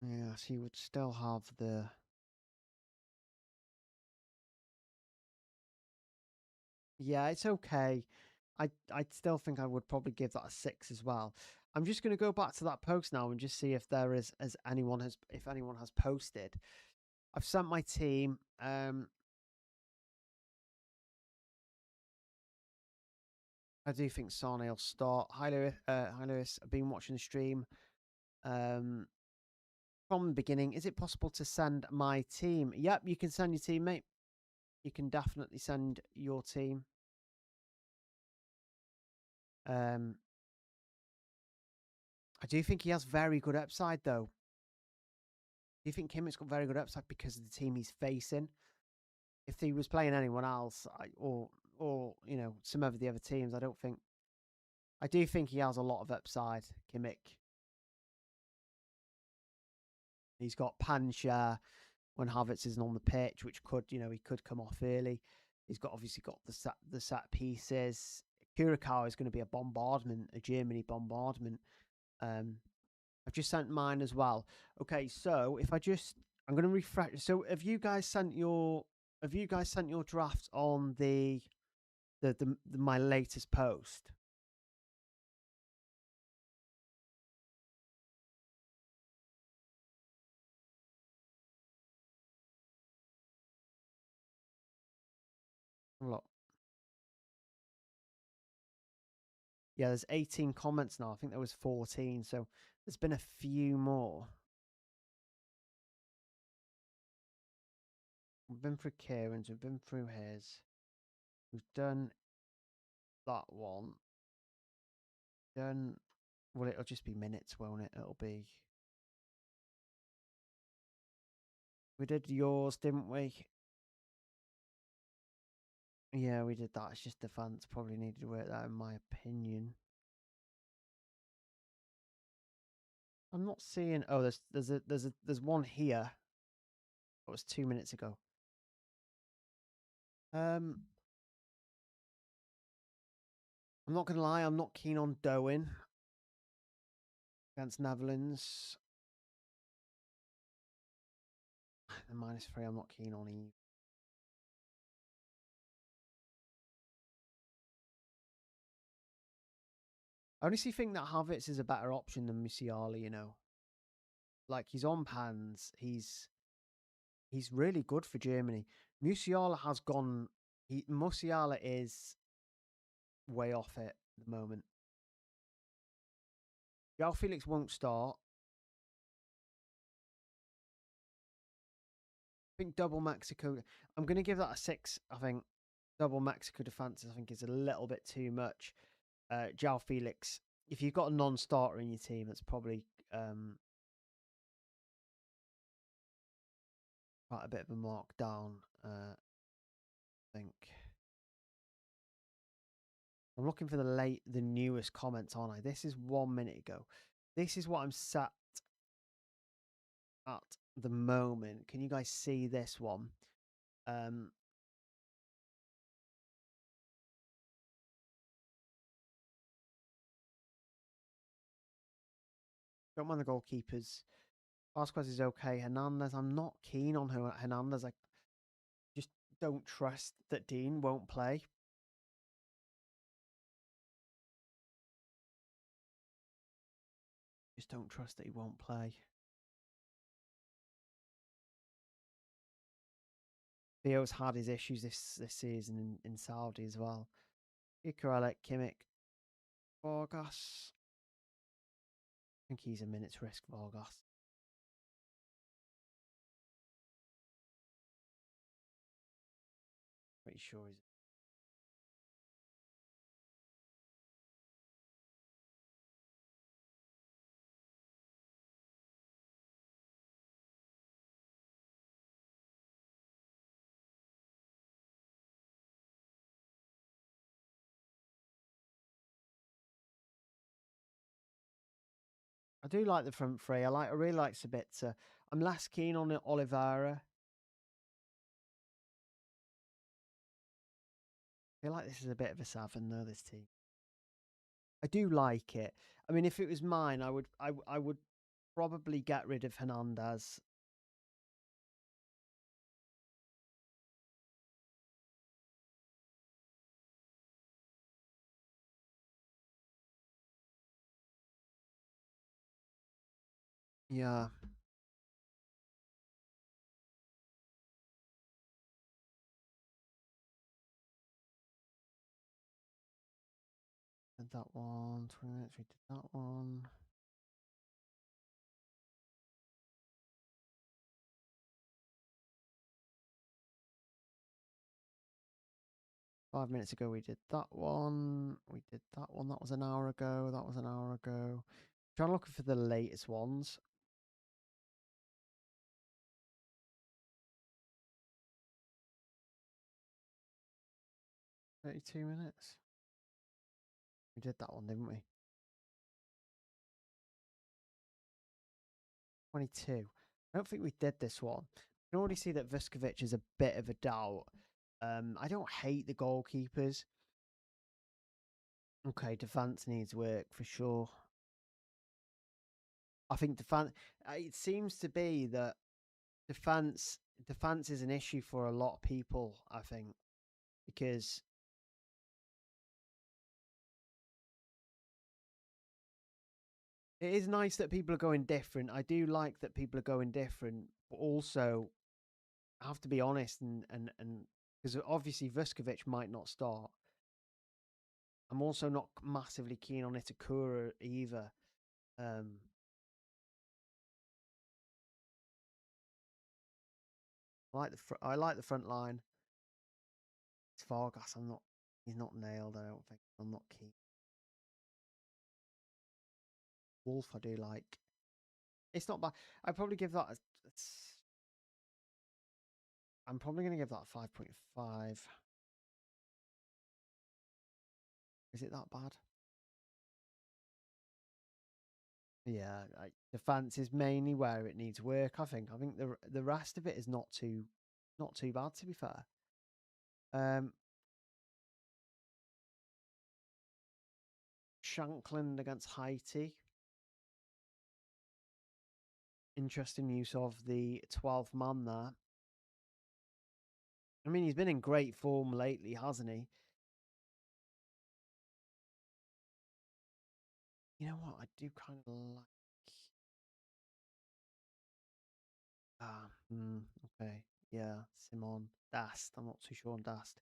Yes, he would still have the. Yeah, it's okay. I'd still think I would probably give that a 6 as well. I'm just going to go back to that post now and just see if there is if anyone has posted. I've sent my team. I do think Sane will start. Hi Lewis. Hi Lewis. I've been watching the stream. From the beginning. Is it possible to send my team? Yep, you can send your team, mate. You can definitely send your team. I do think he has very good upside, though. Do you think Kimmich's got very good upside because of the team he's facing? If he was playing anyone else, or some of the other teams, I don't think. I do think he has a lot of upside, Kimmich. He's got Pancha when Havertz isn't on the pitch, which could, he could come off early. He's obviously got the set pieces. Curacao is going to be a bombardment, a Germany bombardment. I I've just sent mine as well. Okay, so if I'm going to refresh. So have you guys sent your drafts on the my latest post? Look, yeah, there's 18 comments now. I think there was 14, so there's been a few more. We've been through Kieran's, we've been through his, we've done that one. Done. Well, it'll just be minutes, won't it? It'll be. We did yours, didn't we? Yeah, we did that. It's just defense. Probably needed to work that, in my opinion. I'm not seeing. Oh, there's one here. That was 2 minutes ago. I'm not gonna lie. I'm not keen on Darwin against Netherlands. The -3. I'm not keen on either. I honestly think that Havertz is a better option than Musiala. You know, like he's on pans. He's really good for Germany. Musiala has gone. Musiala is way off it at the moment. João Felix won't start. I think double Mexico. I'm going to give that a 6. I think double Mexico defenses. I think is a little bit too much. João Felix. If you've got a non-starter in your team, that's probably quite a bit of a markdown. I think. I'm looking for the newest comments, aren't I? This is 1 minute ago. This is what I'm sat at the moment. Can you guys see this one? Don't mind the goalkeepers. Vasquez is okay. Hernandez, I'm not keen on Hernandez. I just don't trust that Dean won't play. Just don't trust that he won't play. Theo's had his issues this season in Saudi as well. Ikaralek, Kimmich, Vargas. I think he's a minute's risk, Vargas. Pretty sure he's. I do like the front three. I really like Sabitzer. I'm less keen on Oliveira. I feel like this is a bit of a savin though. This team. I do like it. I mean, if it was mine, I would probably get rid of Hernandez. Yeah. Did that one. 20 minutes. We did that one. Five minutes ago, we did that one. We did that one. That was an hour ago. That was an hour ago. Trying to look for the latest ones. $32 minutes. We did that one, didn't we? 22. I don't think we did this one. You can already see that Vuskovic is a bit of a doubt. I don't hate the goalkeepers. Okay, defense needs work for sure. I think it seems to be that defense is an issue for a lot of people, I think, because it is nice that people are going different. I do like that people are going different, but also I have to be honest and because obviously Vuskovic might not start. I'm also not massively keen on Itakura either. Um, I like the front line. It's Vargas. I'm not. He's not nailed. I don't think. I'm not keen. Wolf. I do like. It's not bad. I'd probably give that. I'm probably going to give that a 5.5. Is it that bad? Yeah, defense is mainly where it needs work. I think. I think the rest of it is not too bad, to be fair. Um, Shankland against Haiti. Interesting use of the 12th man there. I mean, he's been in great form lately, hasn't he? You know what? I do kind of like. Okay. Yeah, Simon Dast. I'm not too sure on Dast.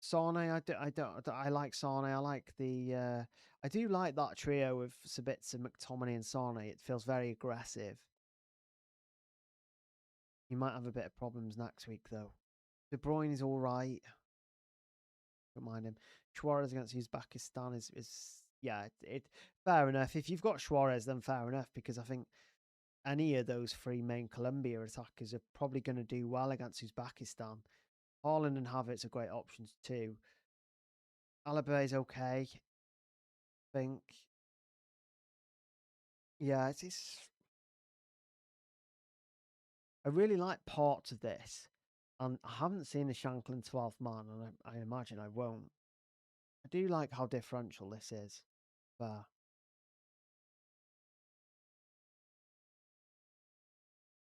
Sane, I like Sane. I like I do like that trio of Sabitzer, McTominay, and Sane. It feels very aggressive. You might have a bit of problems next week though. De Bruyne is all right. Don't mind him. Suarez against Uzbekistan is yeah, it fair enough. If you've got Suarez, then fair enough because I think any of those three main Colombia attackers are probably going to do well against Uzbekistan. Haaland and Havertz are great options too. Alaba is okay. I think. Yeah, it's I really like parts of this, and I haven't seen the Shankland 12th man, and I imagine I won't. I do like how differential this is. But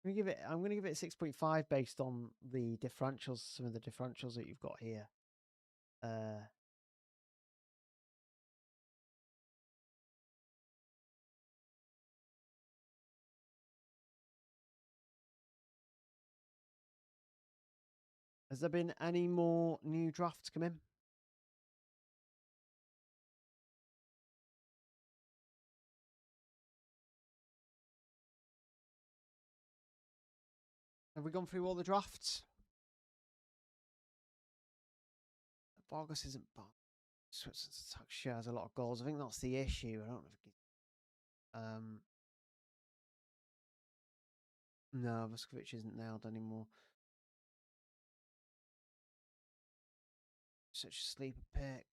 I'm going to give it 6.5 based on the differentials, some of the differentials that you've got here. Has there been any more new drafts come in? Have we gone through all the drafts? Vargas isn't bad. Switzerland's attack shares a lot of goals. I think that's the issue. I don't know if no, Vuskovic isn't nailed anymore. Such a sleeper pick.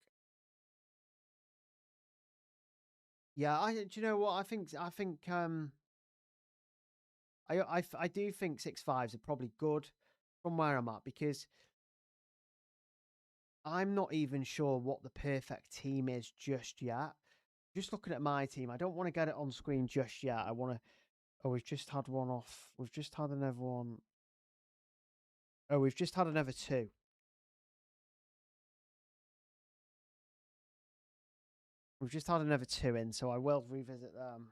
Yeah, do you know what? I do think 6.5s are probably good from where I'm at because I'm not even sure what the perfect team is just yet. Just looking at my team, I don't want to get it on screen just yet. I want to. Oh, we've just had one off. We've just had another one. Oh, we've just had another two. We've just had another two in, so I will revisit them.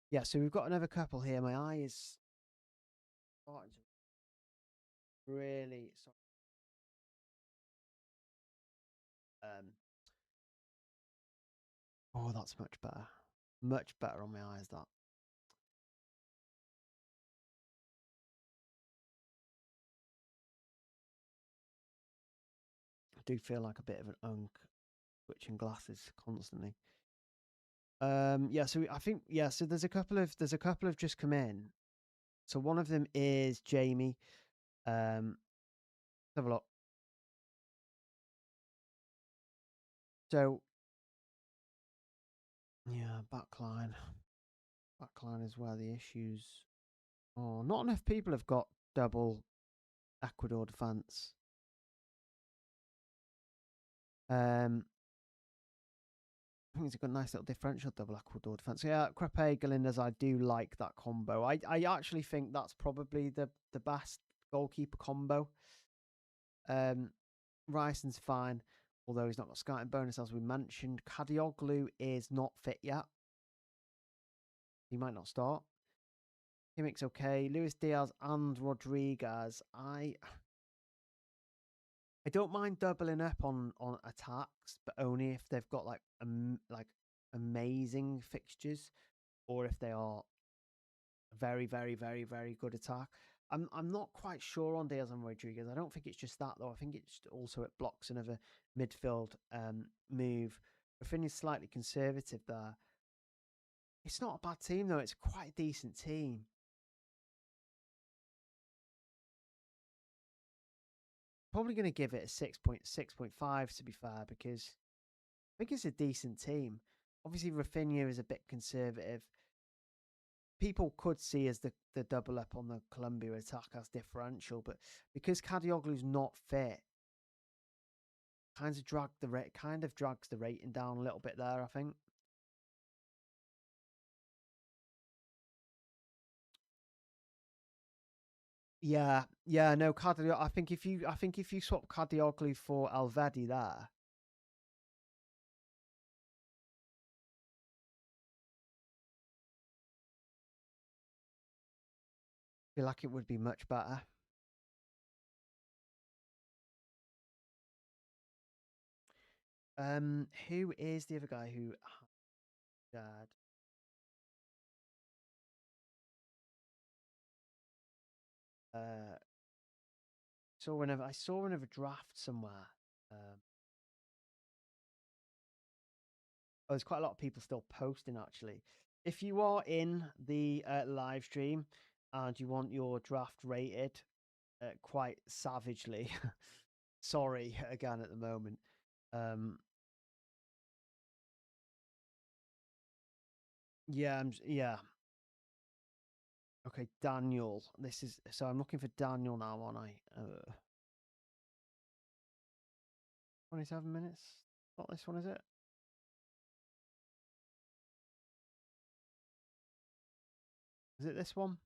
Yeah, so we've got another couple here. My eye is starting to really. Oh, that's much better. Much better on my eyes. That. I do feel like a bit of an unk switching glasses constantly. Yeah, so I think so there's a couple of just come in. So one of them is Jamie. Let's have a look. So yeah, backline. Backline is where the issues. Oh, not enough people have got double Ecuador defense. I think it's a good, nice little differential double Ecuador defense. Yeah, Crepe Galindas, I do like that combo. I actually think that's probably the best goalkeeper combo. Ryson's fine, although he's not got scouting bonus as we mentioned. Kadioglu is not fit yet. He might not start. Kimmick's okay. Luis Diaz and Rodriguez. I don't mind doubling up on attacks, but only if they've got like amazing fixtures, or if they are very, very, very, very good attack. I'm not quite sure on Diaz and Rodriguez. I don't think it's just that though. I think it's also it blocks another midfield move. Rafinha's slightly conservative there. It's not a bad team though. It's quite a decent team. Probably going to give it a 6.5 to be fair, because I think it's a decent team. Obviously, Rafinha is a bit conservative. People could see as the double up on the Colombia attack as differential, but because Kadioglu's not fit, kind of drags the rating down a little bit there, I think. Yeah, no, I think if you swap Kadioglu for Alvedi there, I feel like it would be much better. Who is the other guy who had uh I saw another draft somewhere. There's quite a lot of people still posting actually. If you are in the live stream and you want your draft rated quite savagely, sorry again at the moment. Yeah. Okay, Daniel. This is so I'm looking for Daniel now, aren't I? 27 minutes. Not this one, is it? Is it this one?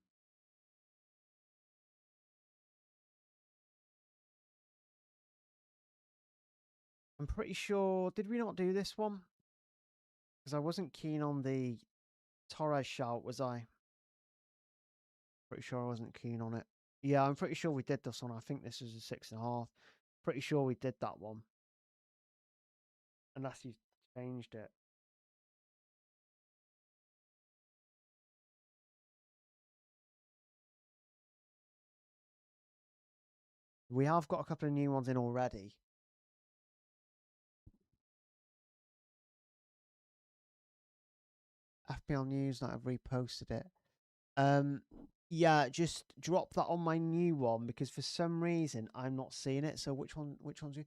I'm pretty sure. Did we not do this one? Because I wasn't keen on the Torres shout, was I? Pretty sure I wasn't keen on it. Yeah, I'm pretty sure we did this one. I think this is a 6.5. Pretty sure we did that one. Unless you changed it. We have got a couple of new ones in already. FPL News, that I've reposted it. Yeah, just drop that on my new one because for some reason I'm not seeing it. So which one's you?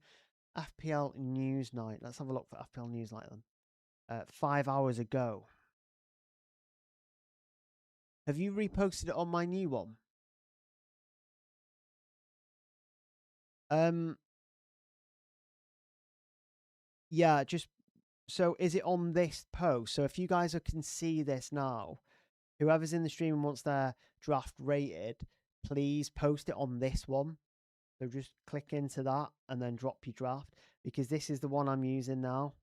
FPL News Night. Let's have a look for FPL News Night then. 5 hours ago. Have you reposted it on my new one? Yeah, just so is it on this post? So if you guys can see this now, whoever's in the stream and wants their draft rated, please post it on this one. So just click into that and then drop your draft because this is the one I'm using now.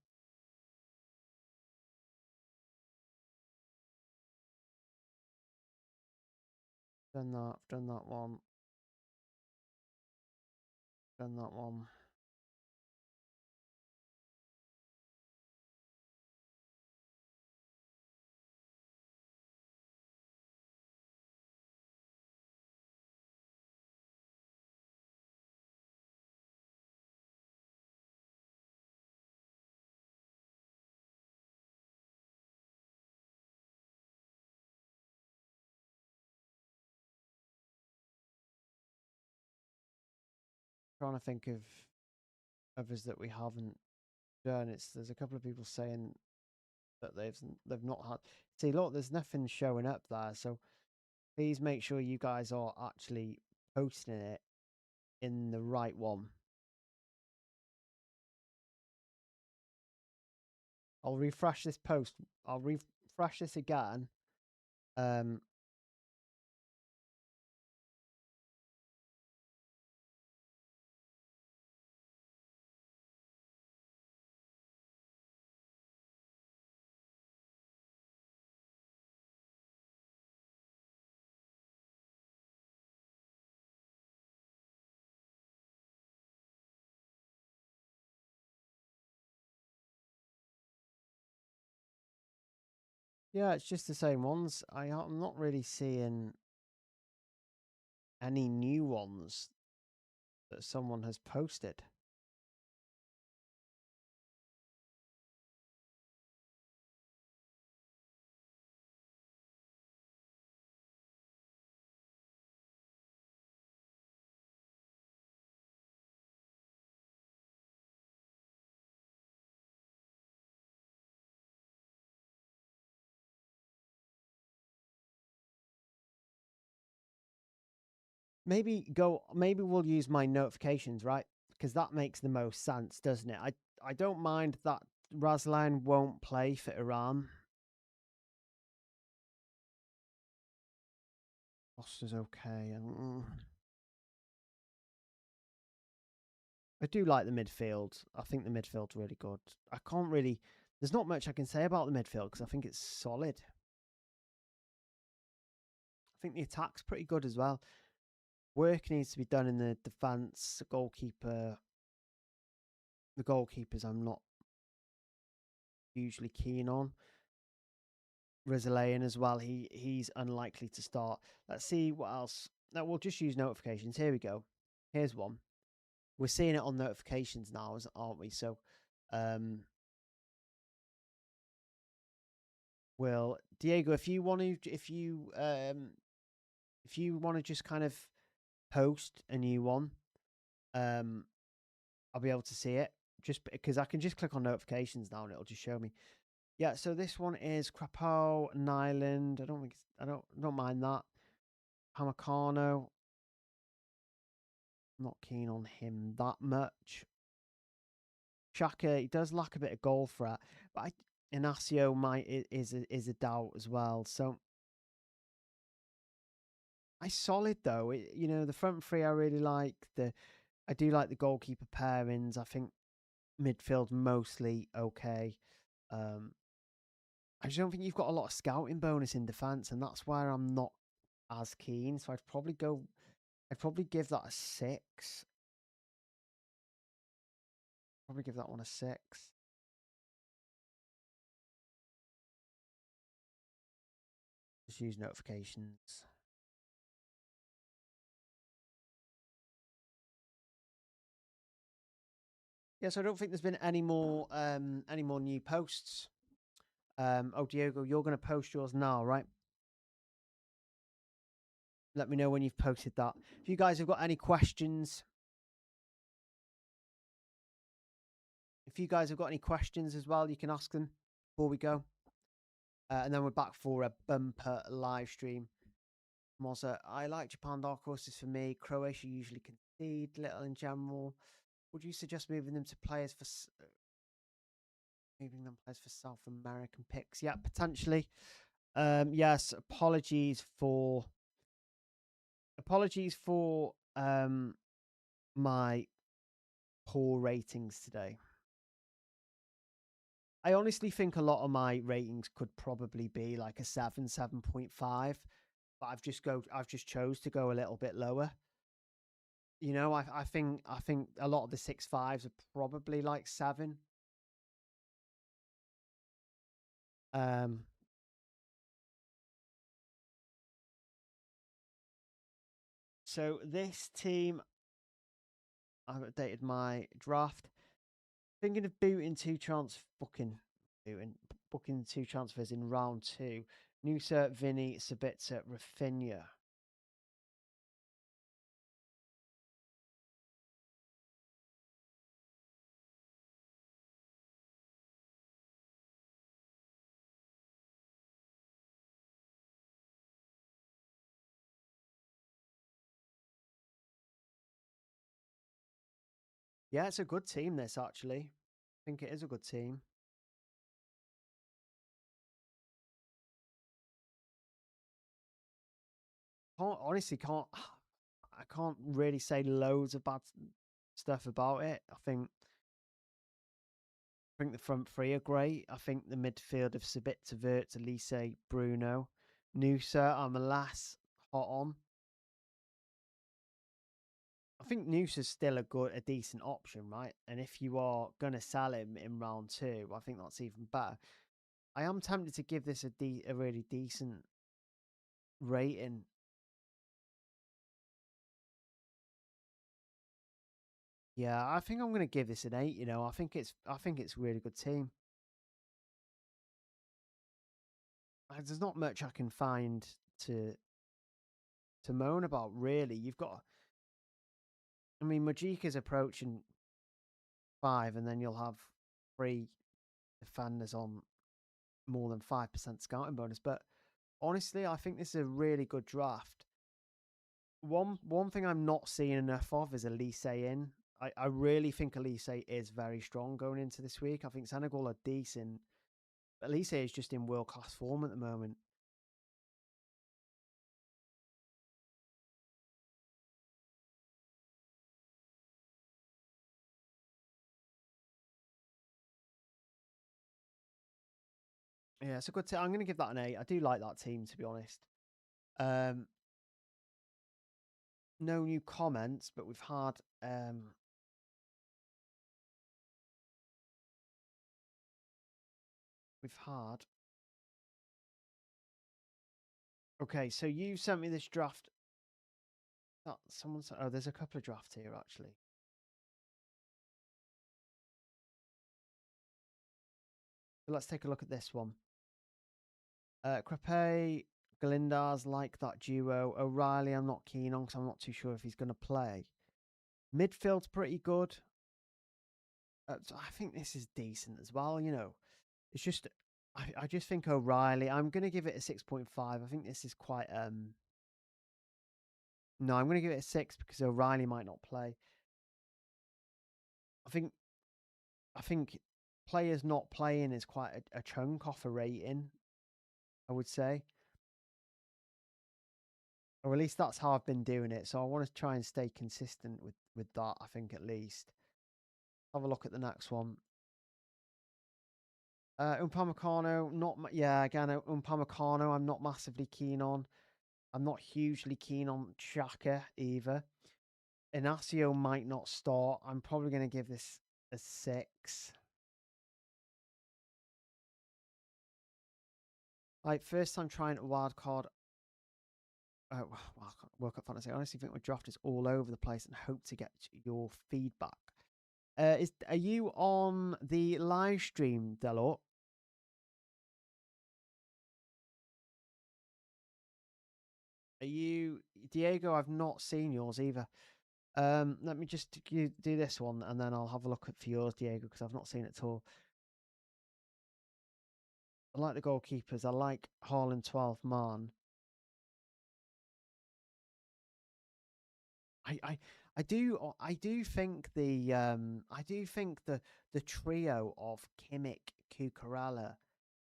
Done that. Done that one. Done that one. trying to think of others that we haven't done. There's a couple of people saying that they've not had. See, look, there's nothing showing up there. So please make sure you guys are actually posting it in the right one. I'll refresh this post. I'll refresh this again. Yeah, it's just the same ones. I'm not really seeing any new ones that someone has posted. Maybe we'll use my notifications, right? Because that makes the most sense, doesn't it? I don't mind that Razlan won't play for Iran. Foster's okay. I do like the midfield. I think the midfield's really good. I can't really. There's not much I can say about the midfield because I think it's solid. I think the attack's pretty good as well. Work needs to be done in the defence. The goalkeepers, I'm not hugely keen on. Rizalayan as well. He's unlikely to start. Let's see what else. No, we'll just use notifications. Here we go. Here's one. We're seeing it on notifications now, aren't we? So, well, Diego, if you want to, if you want to just kind of post a new one, I'll be able to see it just because I can just click on notifications now and it'll just show me. Yeah, so this one is Krapow, Nyland. I don't mind that. Hamacano. Not keen on him that much. Shaka, he does lack a bit of goal threat, but Inacio is a doubt as well. So I solid though. The front three I really like. I do like the goalkeeper pairings. I think midfield mostly okay. I just don't think you've got a lot of scouting bonus in defence, and that's where I'm not as keen. So I'd probably give that a 6. Probably give that one a 6. Just use notifications. Yeah, so I don't think there's been any more new posts. Diego, you're going to post yours now, right? Let me know when you've posted that. If you guys have got any questions, as well, you can ask them before we go. And then we're back for a bumper live stream. Moza, I like Japan dark horses for me. Croatia usually concede little in general. Would you suggest moving them players for South American picks? Yeah, potentially. Yes. Apologies for my poor ratings today. I honestly think a lot of my ratings could probably be like a 7, 7.5, but I've just chose to go a little bit lower. I think a lot of the 6.5s are probably like 7. So this team, I've updated my draft. Thinking of booking 2 transfers in round 2. Nusa, Vinny, Sabitzer, Rafinha. Yeah, it's a good team, this, actually. I think it is a good team. Honestly, I can't really say loads of bad stuff about it. I think the front three are great. I think the midfield of Sabitzer, Wirtz, Elise, Bruno, Noosa, I'm less hot on. I think Noosa's still a decent option, right? And if you are gonna sell him in round 2, I think that's even better. I am tempted to give this a really decent rating. Yeah, I think I'm gonna give this an 8. I think it's a really good team. There's not much I can find to moan about, really. I mean, Majika's approaching 5, and then you'll have 3 defenders on more than 5% scouting bonus. But honestly, I think this is a really good draft. One thing I'm not seeing enough of is Elise in. I really think Elise is very strong going into this week. I think Senegal are decent. But Elise is just in world class form at the moment. Yeah, it's a good team. I'm going to give that an 8. I do like that team, to be honest. No new comments, but we've had. Okay, so you sent me this draft. Someone said, oh, there's a couple of drafts here actually. So let's take a look at this one. Crepe, Galindar's like that duo. O'Reilly, I'm not keen on because I'm not too sure if he's going to play. Midfield's pretty good. So I think this is decent as well. It's just I just think O'Reilly. I'm going to give it a 6.5. I think this is quite No, I'm going to give it a 6 because O'Reilly might not play. I think players not playing is quite a chunk off a rating, I would say. Or at least that's how I've been doing it. So I want to try and stay consistent with that, I think, at least. Have a look at the next one. Upamecano, again, Upamecano, I'm not massively keen on. I'm not hugely keen on Xhaka either. Inacio might not start. I'm probably going to give this a 6. Like, first time trying a wild card. World Cup fantasy. I honestly think my draft is all over the place and hope to get your feedback. Are you on the live stream, Delort? Are you Diego? I've not seen yours either. Let me just do this one and then I'll have a look at for yours, Diego, because I've not seen it at all. I like the goalkeepers. I like Haaland 12th man. I do think the trio of Kimmich, Cucurella,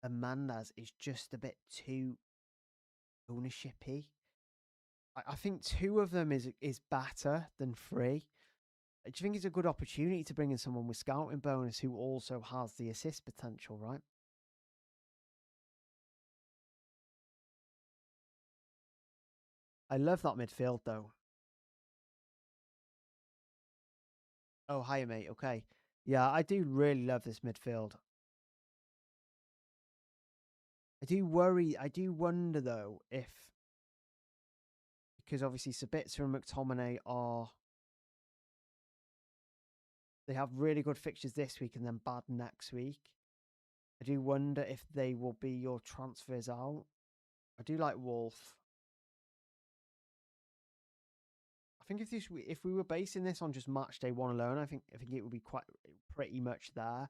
and Mandaz is just a bit too ownershipy. I think 2 of them is better than 3. Do you think it's a good opportunity to bring in someone with scouting bonus who also has the assist potential, right? I love that midfield though. Oh, hi mate. Okay. Yeah, I do really love this midfield. I do wonder though if, because obviously Sabitzer and McTominay they have really good fixtures this week and then bad next week. I do wonder if they will be your transfers out. I do like Wolf. I think if we were basing this on just match day 1 alone, I think it would be pretty much there.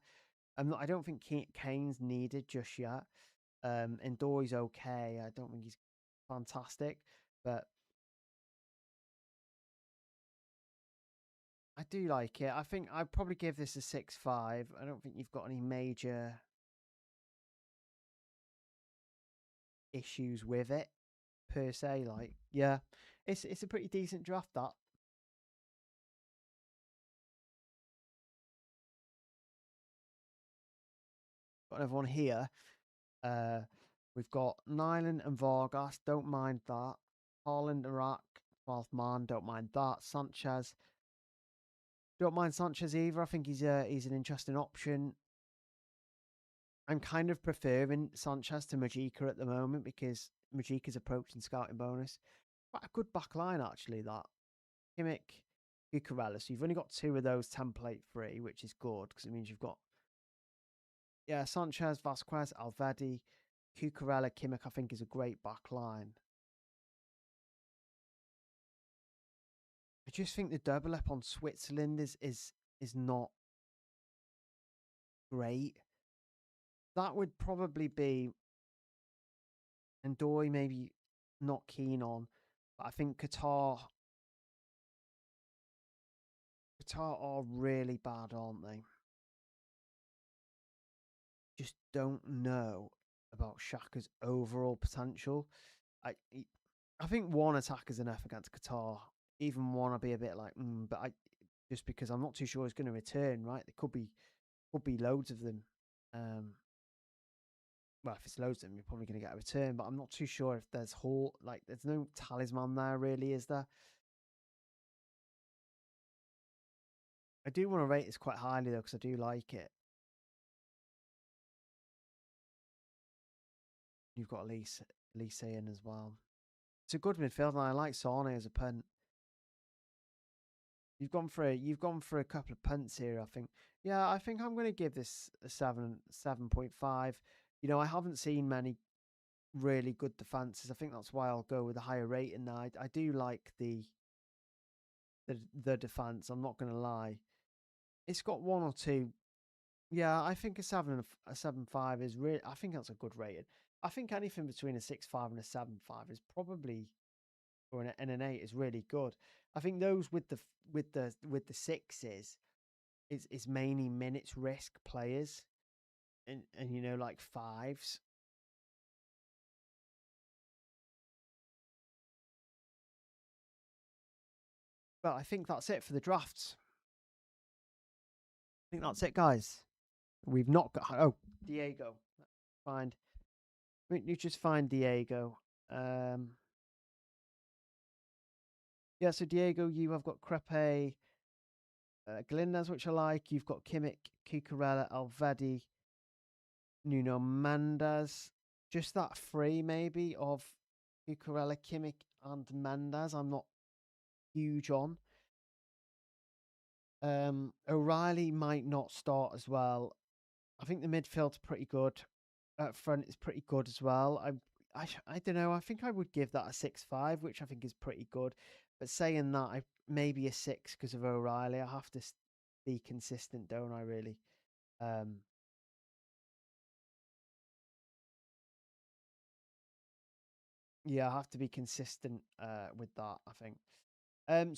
I don't think Kane's needed just yet. And Doy's okay. I don't think he's fantastic, but I do like it. I think I'd probably give this a 6.5. I don't think you've got any major issues with it per se. Like, yeah, it's a pretty decent draft. That got another one here. Uh, we've got Nyland and Vargas. Don't mind that. Haaland, Iraq, 12th man. Don't mind that. Sanchez. Don't mind Sanchez either. I think he's an interesting option. I'm kind of preferring Sanchez to Majika at the moment because Majika's approaching scouting bonus. Quite a good back line, actually, that. Kimmich, Cucurella. So you've only got two of those template free, which is good because it means you've got, yeah, Sanchez, Vasquez, Alvedi, Cucurella, Kimmich, I think is a great back line. I just think the double up on Switzerland is not great. That would probably be, and Doy maybe not keen on, but I think Qatar are really bad, aren't they? Just don't know about Shaka's overall potential. I I think one attack is enough against Qatar. Even one, I'd be a bit like, but I just because I'm not too sure he's going to return. Right, there could be loads of them. Well, if it's loads of them, you're probably going to get a return. But I'm not too sure if there's there's no talisman there really, is there? I do want to rate this quite highly though because I do like it. You've got Elise in as well. It's a good midfield, and I like Sane as a punt. You've gone for a couple of punts here. I think, yeah, I think I'm going to give this a 7.5. You know, I haven't seen many really good defenses. I think that's why I'll go with a higher rating now. I do like the defense. I'm not going to lie. It's got one or two. Yeah, I think a 7.5 is really. I think that's a good rating. I think anything between a 6.5 and a 7.5 is probably, or an 8 is really good. I think those with the sixes is mainly minutes risk players, and you know, like fives. But I think that's it for the drafts. I think that's it, guys. We've not got, oh, Diego. Find you just find Diego. Yeah, so Diego, you have got Crepe, Glindas, which I like. You've got Kimmich, Cucurella, Alvedi, Nuno Mendes. Just that three maybe of Cucurella, Kimmich, and Mendes. I'm not huge on. O'Reilly might not start as well. I think the midfield's pretty good. Up front is pretty good as well. I don't know. I think I would give that a 6.5, which I think is pretty good. But saying that, I maybe a 6 because of O'Reilly. I have to be consistent, don't I? Really. Um, yeah, I have to be consistent with that. I think.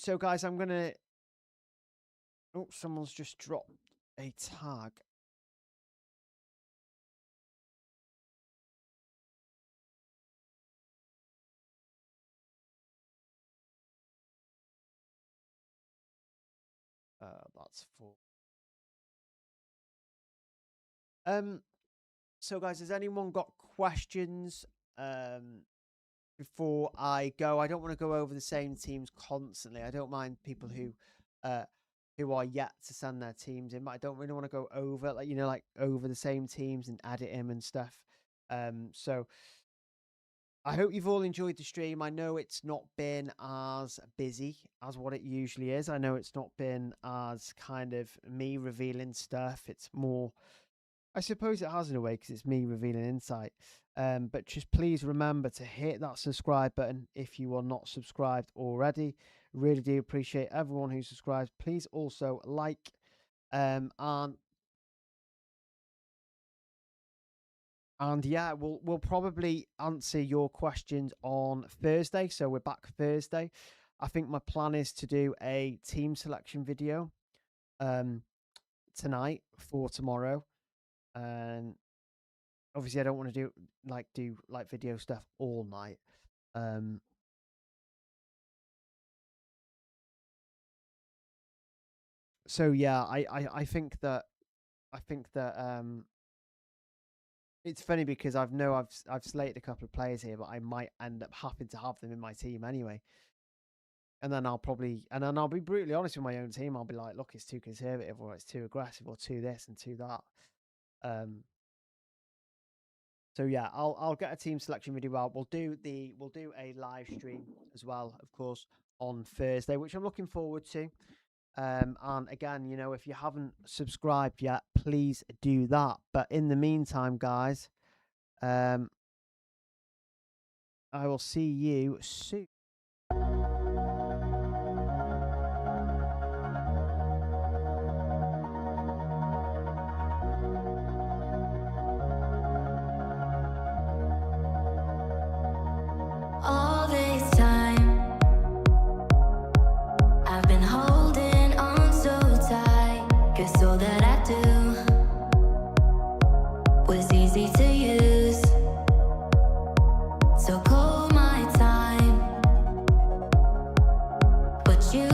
So guys, I'm gonna. Oh, someone's just dropped a tag. That's for. Um. So guys, has anyone got questions? Before I go, I don't want to go over the same teams constantly. I don't mind people uh, who are yet to send their teams in, but I don't really want to go over like over the same teams and edit him and stuff. So I hope you've all enjoyed the stream. I know it's not been as busy as what it usually is. I know it's not been as kind of me revealing stuff. It's more, I suppose it has in a way because it's me revealing insight. But just please remember to hit that subscribe button if you are not subscribed already. Really do appreciate everyone who subscribes. Please also like and yeah, we'll probably answer your questions on Thursday. So we're back Thursday. I think my plan is to do a team selection video tonight for tomorrow. And obviously I don't want to do video stuff all night. So yeah, I think that it's funny because I've slated a couple of players here, but I might end up having to have them in my team anyway. And then I'll be brutally honest with my own team. I'll be like, look, it's too conservative, or it's too aggressive, or too this and too that. So yeah, I'll get a team selection video out. We'll do a live stream as well, of course, on Thursday, which I'm looking forward to. And again, you know, if you haven't subscribed yet, please do that. But in the meantime, guys, I will see you soon. All this time, I've been holding on so tight, 'cause all that I do was easy to use. So call my time, but you